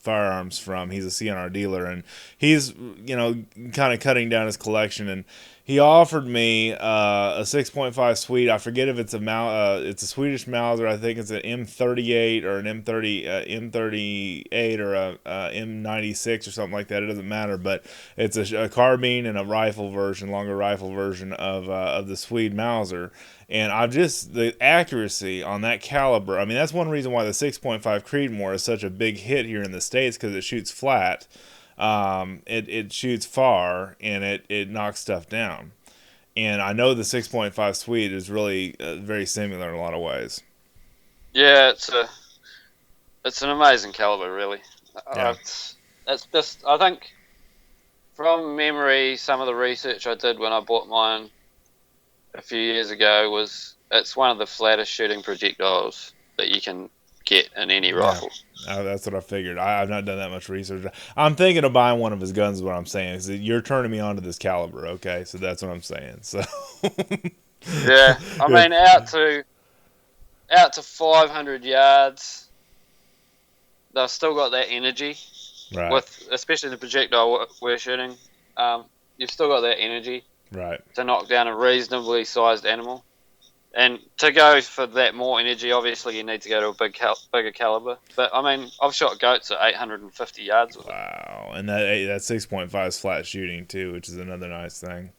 Speaker 1: firearms from. He's a CNR dealer, and he's kind of cutting down his collection, and he offered me a 6.5 Swede. I forget if it's it's a Swedish Mauser. I think it's an M38 or an M38 or a M96 or something like that. It doesn't matter, but it's a carbine and a rifle version, longer rifle version of the Swede Mauser. And the accuracy on that caliber. I mean, that's one reason why the 6.5 Creedmoor is such a big hit here in the States, because it shoots flat. It shoots far, and it knocks stuff down. And I know the 6.5 Swede is really very similar in a lot of ways.
Speaker 2: Yeah, it's an amazing caliber, really.
Speaker 1: Yeah.
Speaker 2: It's just, I think, from memory, some of the research I did when I bought mine a few years ago was it's one of the flattest shooting projectiles that you can get in any rifle.
Speaker 1: That's what I figured. I've not done that much research. I'm thinking of buying one of his guns is what I'm saying. Is that you're turning me on to this caliber, okay? So that's what I'm saying. So
Speaker 2: yeah, I mean out to 500 yards, they've still got that energy.
Speaker 1: Right.
Speaker 2: With especially the projectile we're shooting, you've still got that energy.
Speaker 1: Right.
Speaker 2: To knock down a reasonably sized animal. And to go for that more energy, obviously you need to go to a bigger caliber. But I mean, I've shot goats at 850 yards with it.
Speaker 1: Wow. And that 6.5 is flat shooting too, which is another nice thing.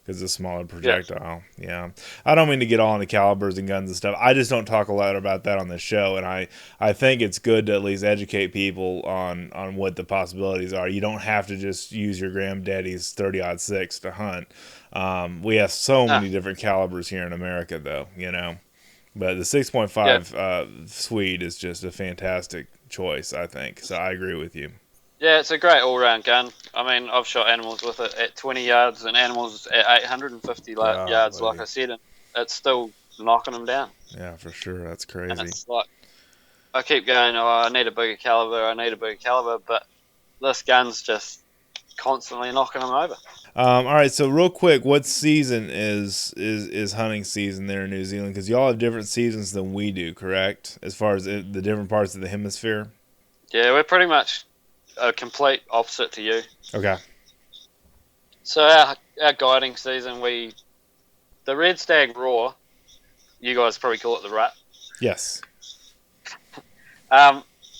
Speaker 1: Because it's a smaller projectile. Yeah. I don't mean to get all into calibers and guns and stuff. I just don't talk a lot about that on this show. And I think it's good to at least educate people on what the possibilities are. You don't have to just use your granddaddy's 30-06 to hunt. We have so many different calibers here in America, though, you know. But the 6.5 Swede is just a fantastic choice, I think. So I agree with you.
Speaker 2: Yeah, it's a great all-round gun. I mean, I've shot animals with it at 20 yards and animals at 850 yards,
Speaker 1: buddy.
Speaker 2: like I said, and it's still knocking them down.
Speaker 1: Yeah, for sure. That's crazy.
Speaker 2: And it's like, I keep going, I need a bigger caliber, but this gun's just constantly knocking them over.
Speaker 1: All right, so real quick, what season is hunting season there in New Zealand? Because y'all have different seasons than we do, correct? As far as the different parts of the hemisphere?
Speaker 2: Yeah, we're pretty much a complete opposite to you.
Speaker 1: Okay.
Speaker 2: So our guiding season, the red stag roar, you guys probably call it the rut.
Speaker 1: Yes.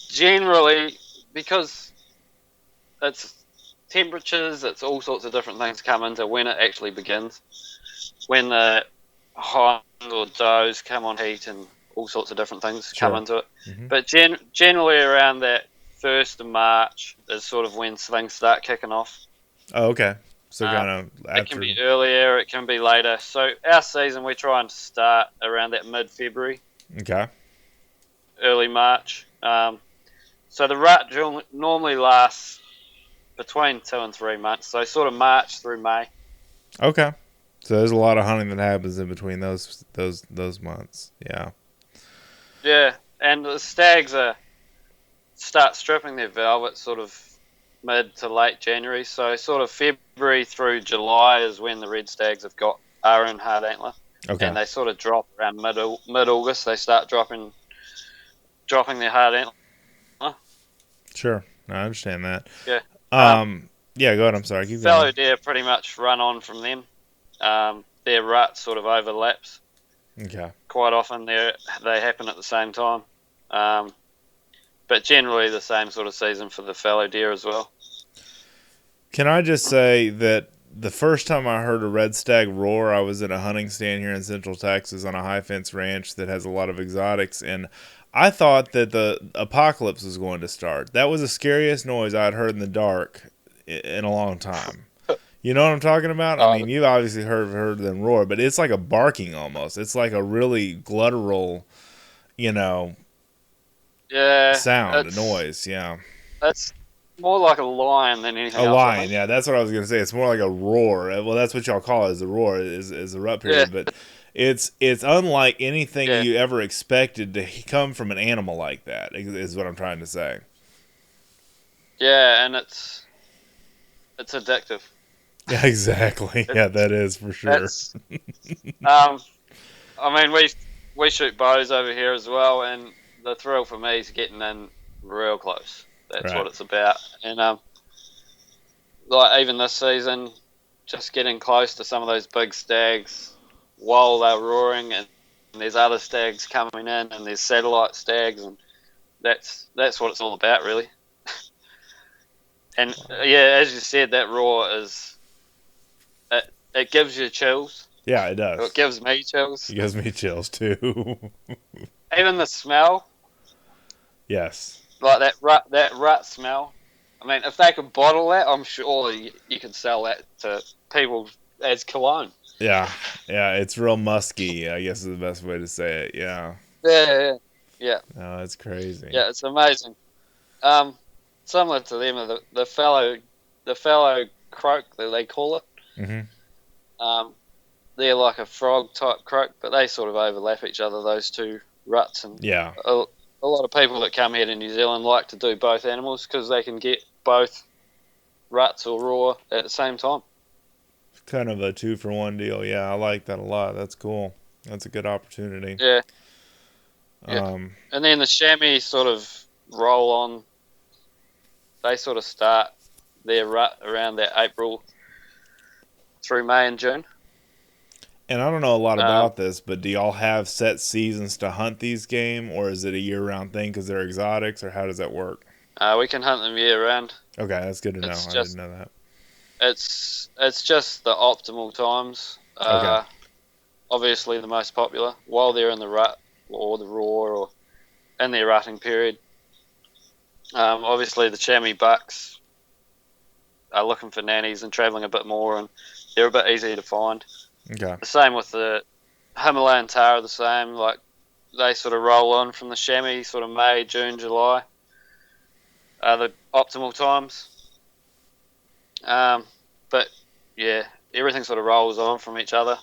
Speaker 2: Generally, because it's temperatures, it's all sorts of different things come into when it actually begins. When the hind or does come on heat and all sorts of different things come into it. Mm-hmm. But generally around that 1st of March is sort of when things start kicking off.
Speaker 1: Oh, okay. So kind of after...
Speaker 2: It can be earlier, it can be later. So our season, we try and start around that mid-February.
Speaker 1: Okay.
Speaker 2: Early March. So the rut normally lasts between 2 and 3 months. So sort of March through May.
Speaker 1: Okay. So there's a lot of hunting that happens in between those months. Yeah.
Speaker 2: Yeah, and the stags start stripping their velvet sort of mid to late January. So sort of February through July is when the red stags are in hard antler.
Speaker 1: Okay.
Speaker 2: And they sort of drop around mid-August. They start dropping their hard antler.
Speaker 1: Sure, I understand that.
Speaker 2: Yeah.
Speaker 1: Yeah, go ahead. I'm sorry. Keep going.
Speaker 2: Fallow deer pretty much run on from them. Their rut sort of overlaps.
Speaker 1: Okay.
Speaker 2: Quite often they happen at the same time. But generally the same sort of season for the fallow deer as well.
Speaker 1: Can I just say that the first time I heard a red stag roar, I was at a hunting stand here in Central Texas on a high fence ranch that has a lot of exotics, and I thought that the apocalypse was going to start. That was the scariest noise I'd heard in the dark in a long time. You know what I'm talking about? I mean, you've obviously heard them roar, but it's like a barking almost. It's like a really guttural, sound, a noise. Yeah.
Speaker 2: That's more like a lion than anything else.
Speaker 1: A lion, yeah, that's what I was going to say. It's more like a roar. Well, that's what y'all call it, is a roar, is a rut period. Yeah. But it's unlike anything you ever expected to come from an animal like that, is what I'm trying to say.
Speaker 2: Yeah, and it's addictive.
Speaker 1: Yeah, exactly. Yeah, that is for sure.
Speaker 2: I mean, we shoot bows over here as well, and the thrill for me is getting in real close. That's what it's about. And like even this season, just getting close to some of those big stags while they're roaring, and there's other stags coming in, and there's satellite stags, and that's what it's all about, really. And yeah, as you said, that roar it gives you chills.
Speaker 1: Yeah, it does.
Speaker 2: It gives me chills.
Speaker 1: It gives me chills too.
Speaker 2: Even the smell.
Speaker 1: Yes.
Speaker 2: Like that rut smell. I mean, if they could bottle that, I'm sure you could sell that to people as cologne.
Speaker 1: Yeah, it's real musky, I guess is the best way to say it. Yeah.
Speaker 2: Yeah.
Speaker 1: Oh, that's crazy.
Speaker 2: Yeah, it's amazing. Similar to them are the fallow croak that they call it.
Speaker 1: Mm-hmm.
Speaker 2: They're like a frog type croak, but they sort of overlap each other, those two ruts. And
Speaker 1: yeah,
Speaker 2: a lot of people that come here to New Zealand like to do both animals because they can get both ruts or roar at the same time.
Speaker 1: Kind of a 2-for-1 deal. Yeah, I like that a lot. That's cool. That's a good opportunity.
Speaker 2: Yeah. And then the chamois sort of roll on. They sort of start their rut around that April through May and June.
Speaker 1: And I don't know a lot
Speaker 2: Um,
Speaker 1: about this, but do y'all have set seasons to hunt these game, or is it a year-round thing because they're exotics, or how does that work?
Speaker 2: we can hunt them year round.
Speaker 1: Okay, that's good to know.
Speaker 2: It's
Speaker 1: I didn't
Speaker 2: just
Speaker 1: know that.
Speaker 2: it's just the optimal times.
Speaker 1: Okay.
Speaker 2: Obviously the most popular while they're in the rut or the roar or in their rutting period. Obviously the chamois bucks are looking for nannies and travelling a bit more, and they're a bit easier to find.
Speaker 1: Okay.
Speaker 2: The same with the Himalayan tahr, the same. Like they sort of roll on from the chamois, sort of May, June, July are the optimal times. But yeah, everything sort of rolls on from each other.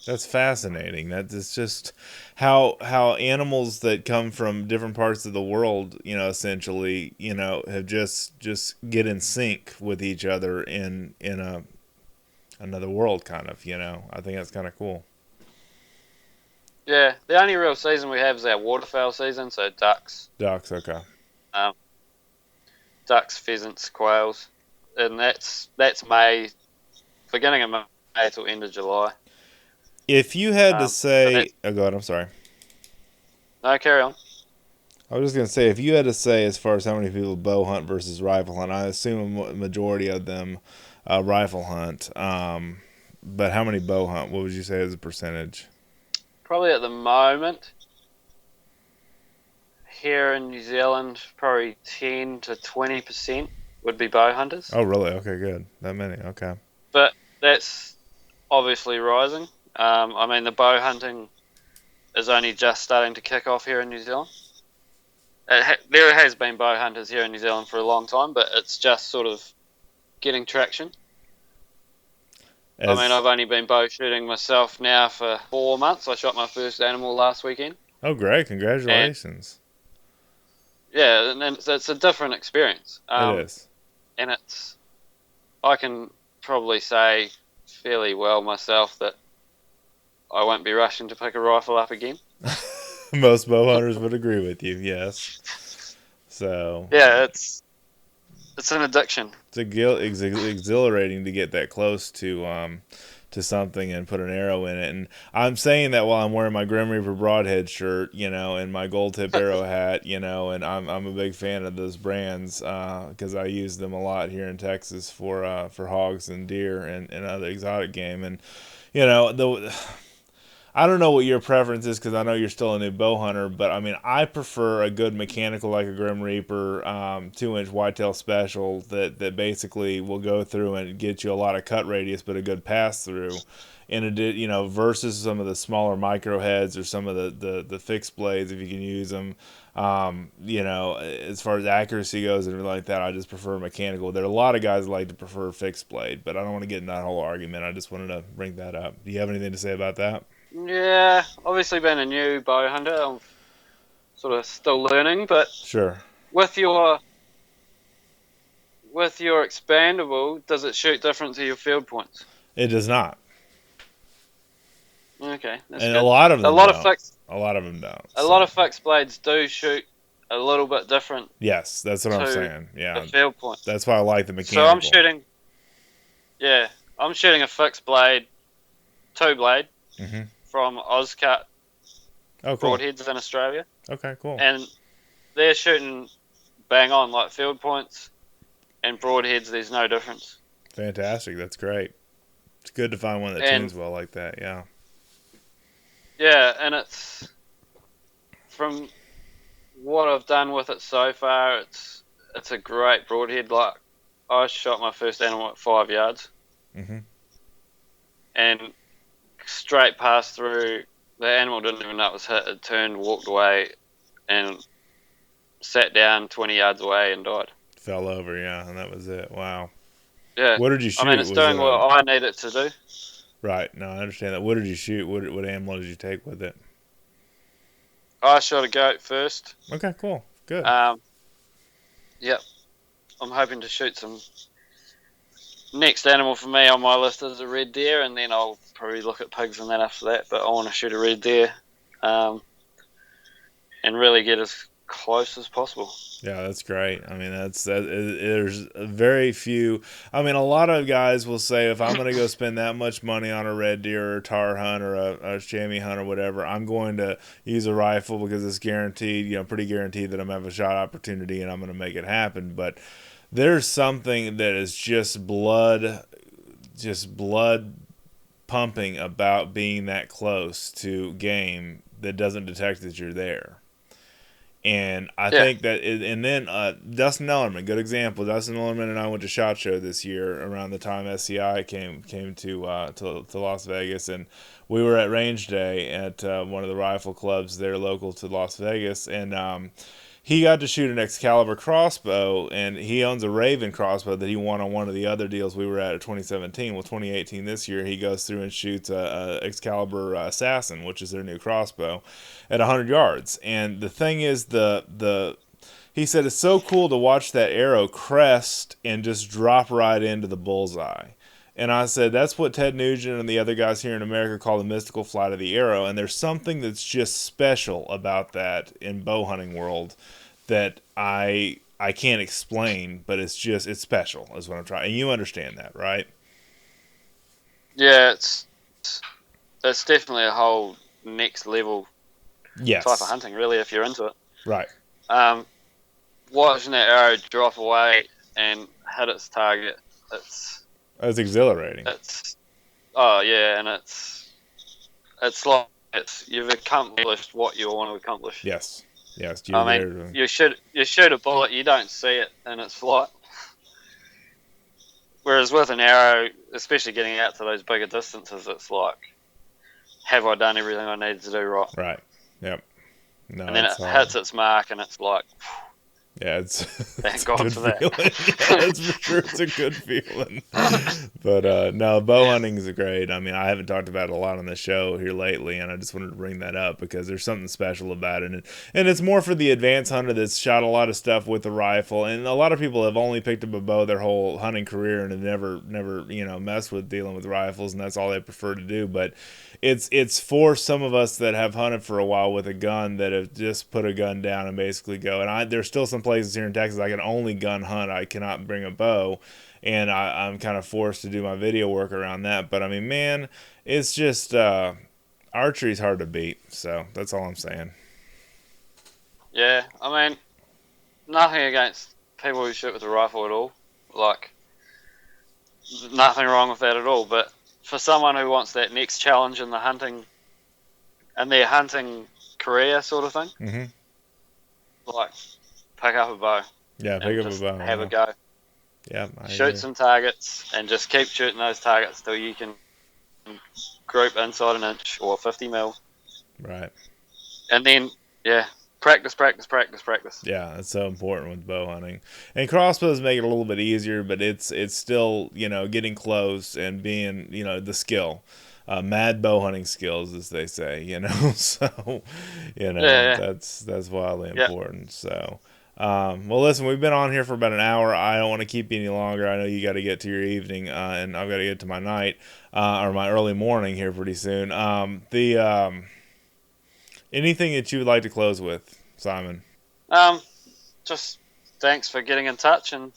Speaker 1: That's fascinating. That is just how animals that come from different parts of the world, essentially, have just get in sync with each other in a another world, kind of. I think that's kind of cool.
Speaker 2: Yeah, the only real season we have is our waterfowl season, so ducks,
Speaker 1: Ducks, okay.
Speaker 2: um, ducks, pheasants, quails, and that's May, beginning of May till end of July.
Speaker 1: If you had to
Speaker 2: And
Speaker 1: say,
Speaker 2: that's,
Speaker 1: oh god, I'm sorry.
Speaker 2: no, carry on.
Speaker 1: I was just gonna say, if you had to say, as far as how many people bow hunt versus rifle hunt, I assume a majority of them rifle hunt. But how many bow hunt? What would you say as a percentage?
Speaker 2: Probably at the moment here in New Zealand, probably 10 to 20% would be bow hunters,
Speaker 1: Oh, really? Okay, good. That many. Okay.
Speaker 2: but that's obviously rising. I mean, the bow hunting is only just starting to kick off here in New Zealand. There has been bow hunters here in New Zealand for a long time, but it's just sort of getting traction. I mean, I've only been bow shooting myself now for 4 months. I shot my first animal last weekend.
Speaker 1: Oh, great!
Speaker 2: And
Speaker 1: Congratulations.
Speaker 2: yeah, and it's a different experience.
Speaker 1: It is.
Speaker 2: And I can probably say fairly well myself that I won't be rushing to pick a rifle up again.
Speaker 1: Most bow hunters would agree with you. Yes. So
Speaker 2: Yeah, it's an addiction.
Speaker 1: it's exhilarating to get that close to something and put an arrow in it. And I'm saying that while I'm wearing my Grim Reaper broadhead shirt, and my gold tip arrow hat, and I'm a big fan of those brands because I use them a lot here in Texas for hogs and deer and other exotic game. And I don't know what your preference is because I know you're still a new bow hunter, but I mean, I prefer a good mechanical like a Grim Reaper 2-inch whitetail special that basically will go through and get you a lot of cut radius, but a good pass through. Versus some of the smaller micro heads or some of the fixed blades if you can use them. As far as accuracy goes and everything like that, I just prefer mechanical. There are a lot of guys that like to prefer fixed blade, but I don't want to get in that whole argument. I just wanted to bring that up. Do you have anything to say about that?
Speaker 2: Yeah, obviously being a new bow hunter, I'm sort of still learning, but
Speaker 1: Sure.
Speaker 2: with your expandable, does it shoot different to your field points?
Speaker 1: It does not.
Speaker 2: Okay, that's
Speaker 1: And
Speaker 2: good.
Speaker 1: a lot of them don't. A lot of them don't.
Speaker 2: A lot of fixed blades do shoot a little bit different.
Speaker 1: Yes, that's what I'm saying. Yeah.
Speaker 2: The field point.
Speaker 1: That's why I like the mechanical.
Speaker 2: So I'm shooting a fixed blade, 2-blade from Ozcut broadheads in Australia.
Speaker 1: Okay, cool.
Speaker 2: And they're shooting bang on like field points and broadheads. There's no difference.
Speaker 1: Fantastic. That's great. It's good to find one that tunes well like that. Yeah.
Speaker 2: Yeah, and it's from what I've done with it so far. It's a great broadhead. Like I shot my first animal at 5 yards, and straight passed through. The animal didn't even know it was hit. It turned, walked away, and sat down 20 yards away and died.
Speaker 1: Fell over, yeah, and that was it. Wow.
Speaker 2: Yeah.
Speaker 1: What did you shoot?
Speaker 2: I mean, it's doing what I need it to do.
Speaker 1: Right. No, I understand that. What did you shoot? What animal did you take with it?
Speaker 2: I shot a goat first.
Speaker 1: Okay, cool. Good.
Speaker 2: Yep. I'm hoping to shoot some. Next animal for me on my list is a red deer, and then I'll probably look at pigs and that after that. But I want to shoot a red deer, and really get as close as possible.
Speaker 1: Yeah, that's great. I mean, there's very few. I mean, a lot of guys will say, if I'm going to go spend that much money on a red deer or a tahr hunt or a chamois hunt or whatever, I'm going to use a rifle because it's guaranteed, pretty guaranteed that I'm going to have a shot opportunity and I'm going to make it happen. But there's something that is just blood pumping about being that close to game that doesn't detect that you're there. And I think that, and then Dustin Ellerman, good example. Dustin Ellerman and I went to SHOT Show this year around the time SCI came to Las Vegas, and we were at Range Day at one of the rifle clubs there local to Las Vegas, and he got to shoot an Excalibur crossbow, and he owns a Raven crossbow that he won on one of the other deals we were at 2017. Well, 2018 this year, he goes through and shoots a Excalibur Assassin, which is their new crossbow, at 100 yards. And the thing is, he said it's so cool to watch that arrow crest and just drop right into the bullseye. And I said, that's what Ted Nugent and the other guys here in America call the mystical flight of the arrow. And there's something that's just special about that in bow hunting world that I can't explain, but it's special is what I'm trying. And you understand that, right?
Speaker 2: Yeah, it's definitely a whole next level type of hunting, really, if you're into it.
Speaker 1: Right.
Speaker 2: Watching that arrow drop away and hit its target, it's
Speaker 1: exhilarating.
Speaker 2: And it's like you've accomplished what you want to accomplish.
Speaker 1: Yes.
Speaker 2: I mean, you shoot a bullet, you don't see it in its flight. Whereas with an arrow, especially getting out to those bigger distances, it's like, have I done everything I needed to do right?
Speaker 1: Right. Yep. No,
Speaker 2: and then it hits its mark, and it's like,
Speaker 1: yeah, it's
Speaker 2: thank God for that.
Speaker 1: Yeah, that's for sure. It's a good feeling. But no, bow hunting is great. I mean, I haven't talked about it a lot on the show here lately, and I just wanted to bring that up because there's something special about it. And it's more for the advanced hunter that's shot a lot of stuff with the rifle. And a lot of people have only picked up a bow their whole hunting career and have never messed with dealing with rifles, and that's all they prefer to do. But it's for some of us that have hunted for a while with a gun that have just put a gun down and basically go. And there's still some places here in Texas I can only gun hunt. I cannot bring a bow, and I'm kind of forced to do my video work around that. But I mean, man, it's just archery's hard to beat. So that's all I'm saying.
Speaker 2: Yeah, I mean, nothing against people who shoot with a rifle at all. Like, nothing wrong with that at all. But for someone who wants that next challenge in the hunting, and their hunting career sort of thing, like, pick up a bow.
Speaker 1: Yeah, pick up a bow.
Speaker 2: Have a go.
Speaker 1: Yeah,
Speaker 2: shoot some targets and just keep shooting those targets till you can group inside an inch or 50 mil.
Speaker 1: Right.
Speaker 2: And then, practice.
Speaker 1: Yeah, it's so important with bow hunting. And crossbows make it a little bit easier, but it's still, getting close and being, the skill. Mad bow hunting skills, as they say, So, that's wildly important. So, well, listen, we've been on here for about an hour. I don't want to keep you any longer. I know you got to get to your evening, and I've got to get to my night, or my early morning here pretty soon. Anything that you would like to close with, Simon?
Speaker 2: Just thanks for getting in touch, and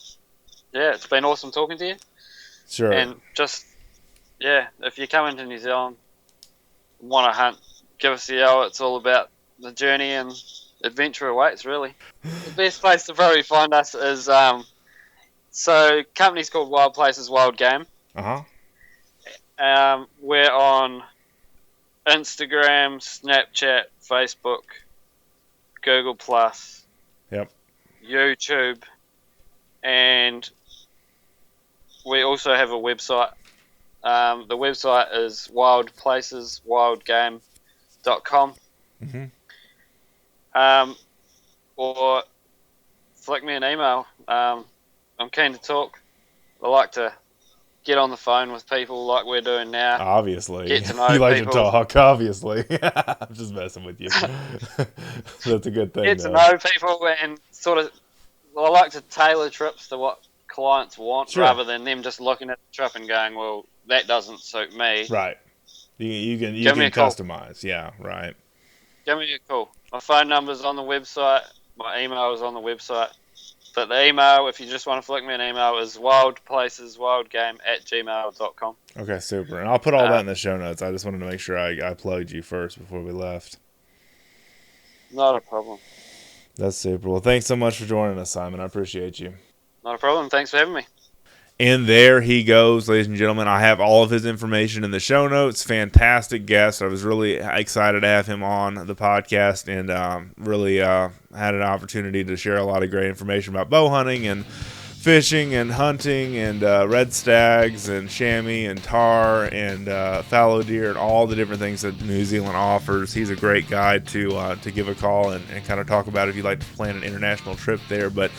Speaker 2: it's been awesome talking to you.
Speaker 1: Sure.
Speaker 2: And just, if you come into New Zealand, want to hunt, give us a yell. It's all about the journey and adventure awaits, really. The best place to probably find us is, company's called wildplaceswildgame. We're on Instagram, Snapchat, Facebook, Google+, YouTube, and we also have a website. The website is wildplaceswildgame.com. Or flick me an email. I'm keen to talk. I like to get on the phone with people like we're doing now.
Speaker 1: Obviously.
Speaker 2: Get to know
Speaker 1: you like
Speaker 2: people.
Speaker 1: to talk, obviously. I'm just messing with you. That's a good thing.
Speaker 2: Get to know people and sort of, I like to tailor trips to what clients want rather than them just looking at the trip and going, well, that doesn't suit me.
Speaker 1: Right. You can customize. Yeah, right.
Speaker 2: Give me a call. My phone number's on the website. My email is on the website. But the email, if you just want to flick me an email, is wildplaceswildgame@gmail.com.
Speaker 1: Okay, super. And I'll put all that in the show notes. I just wanted to make sure I plugged you first before we left.
Speaker 2: Not a problem.
Speaker 1: That's super. Well, thanks so much for joining us, Simon. I appreciate you.
Speaker 2: Not a problem. Thanks for having me.
Speaker 1: And there he goes, ladies and gentlemen. I have all of his information in the show notes. Fantastic guest. I was really excited to have him on the podcast, and really had an opportunity to share a lot of great information about bow hunting and fishing and hunting and red stags and chamois and tahr and fallow deer and all the different things that New Zealand offers. He's a great guy to give a call and kind of talk about if you'd like to plan an international trip there. But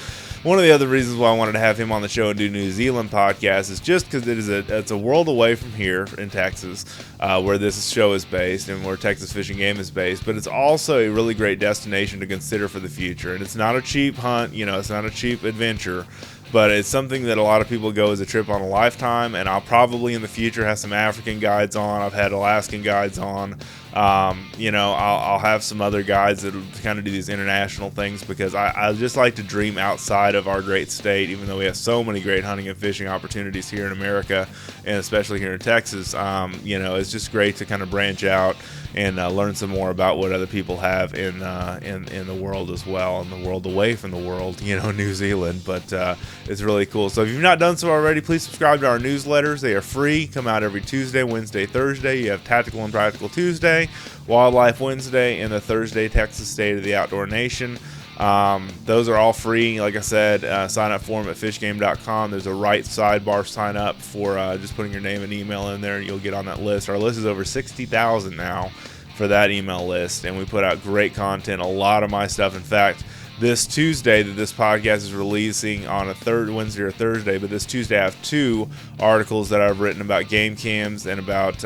Speaker 1: one of the other reasons why I wanted to have him on the show and do New Zealand podcast is just because it's a world away from here in Texas, where this show is based and where Texas Fish and Game is based. But it's also a really great destination to consider for the future. And it's not a cheap hunt, it's not a cheap adventure, but it's something that a lot of people go as a trip on a lifetime. And I'll probably in the future have some African guides on. I've had Alaskan guides on. I'll have some other guides that kind of do these international things, because I just like to dream outside of our great state, even though we have so many great hunting and fishing opportunities here in America, and especially here in Texas. It's just great to kind of branch out and learn some more about what other people have in the world as well, and the world away from the world, New Zealand. But it's really cool. So if you've not done so already, please subscribe to our newsletters. They are free, come out every Tuesday, Wednesday, Thursday. You have Tactical and Practical Tuesday, Wildlife Wednesday, and the Thursday Texas State of the Outdoor Nation. Those are all free. Like I said, sign up for them at fishgame.com. There's a right sidebar sign up for just putting your name and email in there, and you'll get on that list. Our list is over 60,000 now for that email list, and we put out great content, a lot of my stuff. In fact, this Tuesday that this podcast is releasing on a Wednesday or Thursday, but this Tuesday I have 2 articles that I've written about game cams and about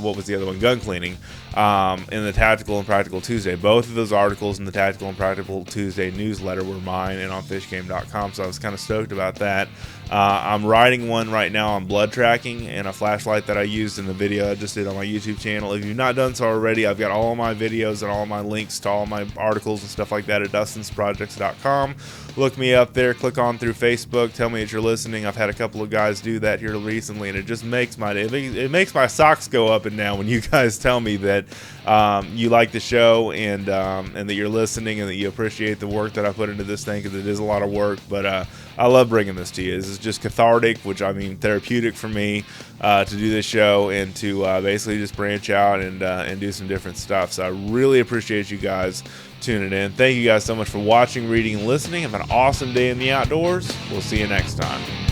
Speaker 1: what was the other one? Gun cleaning. In the Tactical and Practical Tuesday. Both of those articles in the Tactical and Practical Tuesday newsletter were mine and on fishgame.com, so I was kind of stoked about that. I'm writing one right now on blood tracking and a flashlight that I used in the video I just did on my YouTube channel. If you've not done so already, I've got all my videos and all my links to all my articles and stuff like that at dustinsprojects.com. Look me up there, click on through Facebook, tell me that you're listening. I've had a couple of guys do that here recently, and it just makes my day. It makes my socks go up and down when you guys tell me that you like the show and that you're listening and that you appreciate the work that I put into this thing, because it is a lot of work. But I love bringing this to you. This is just cathartic, therapeutic for me to do this show and to basically just branch out and do some different stuff. So I really appreciate you guys tuning in. Thank you guys so much for watching, reading, and listening. Have an awesome day in the outdoors. We'll see you next time.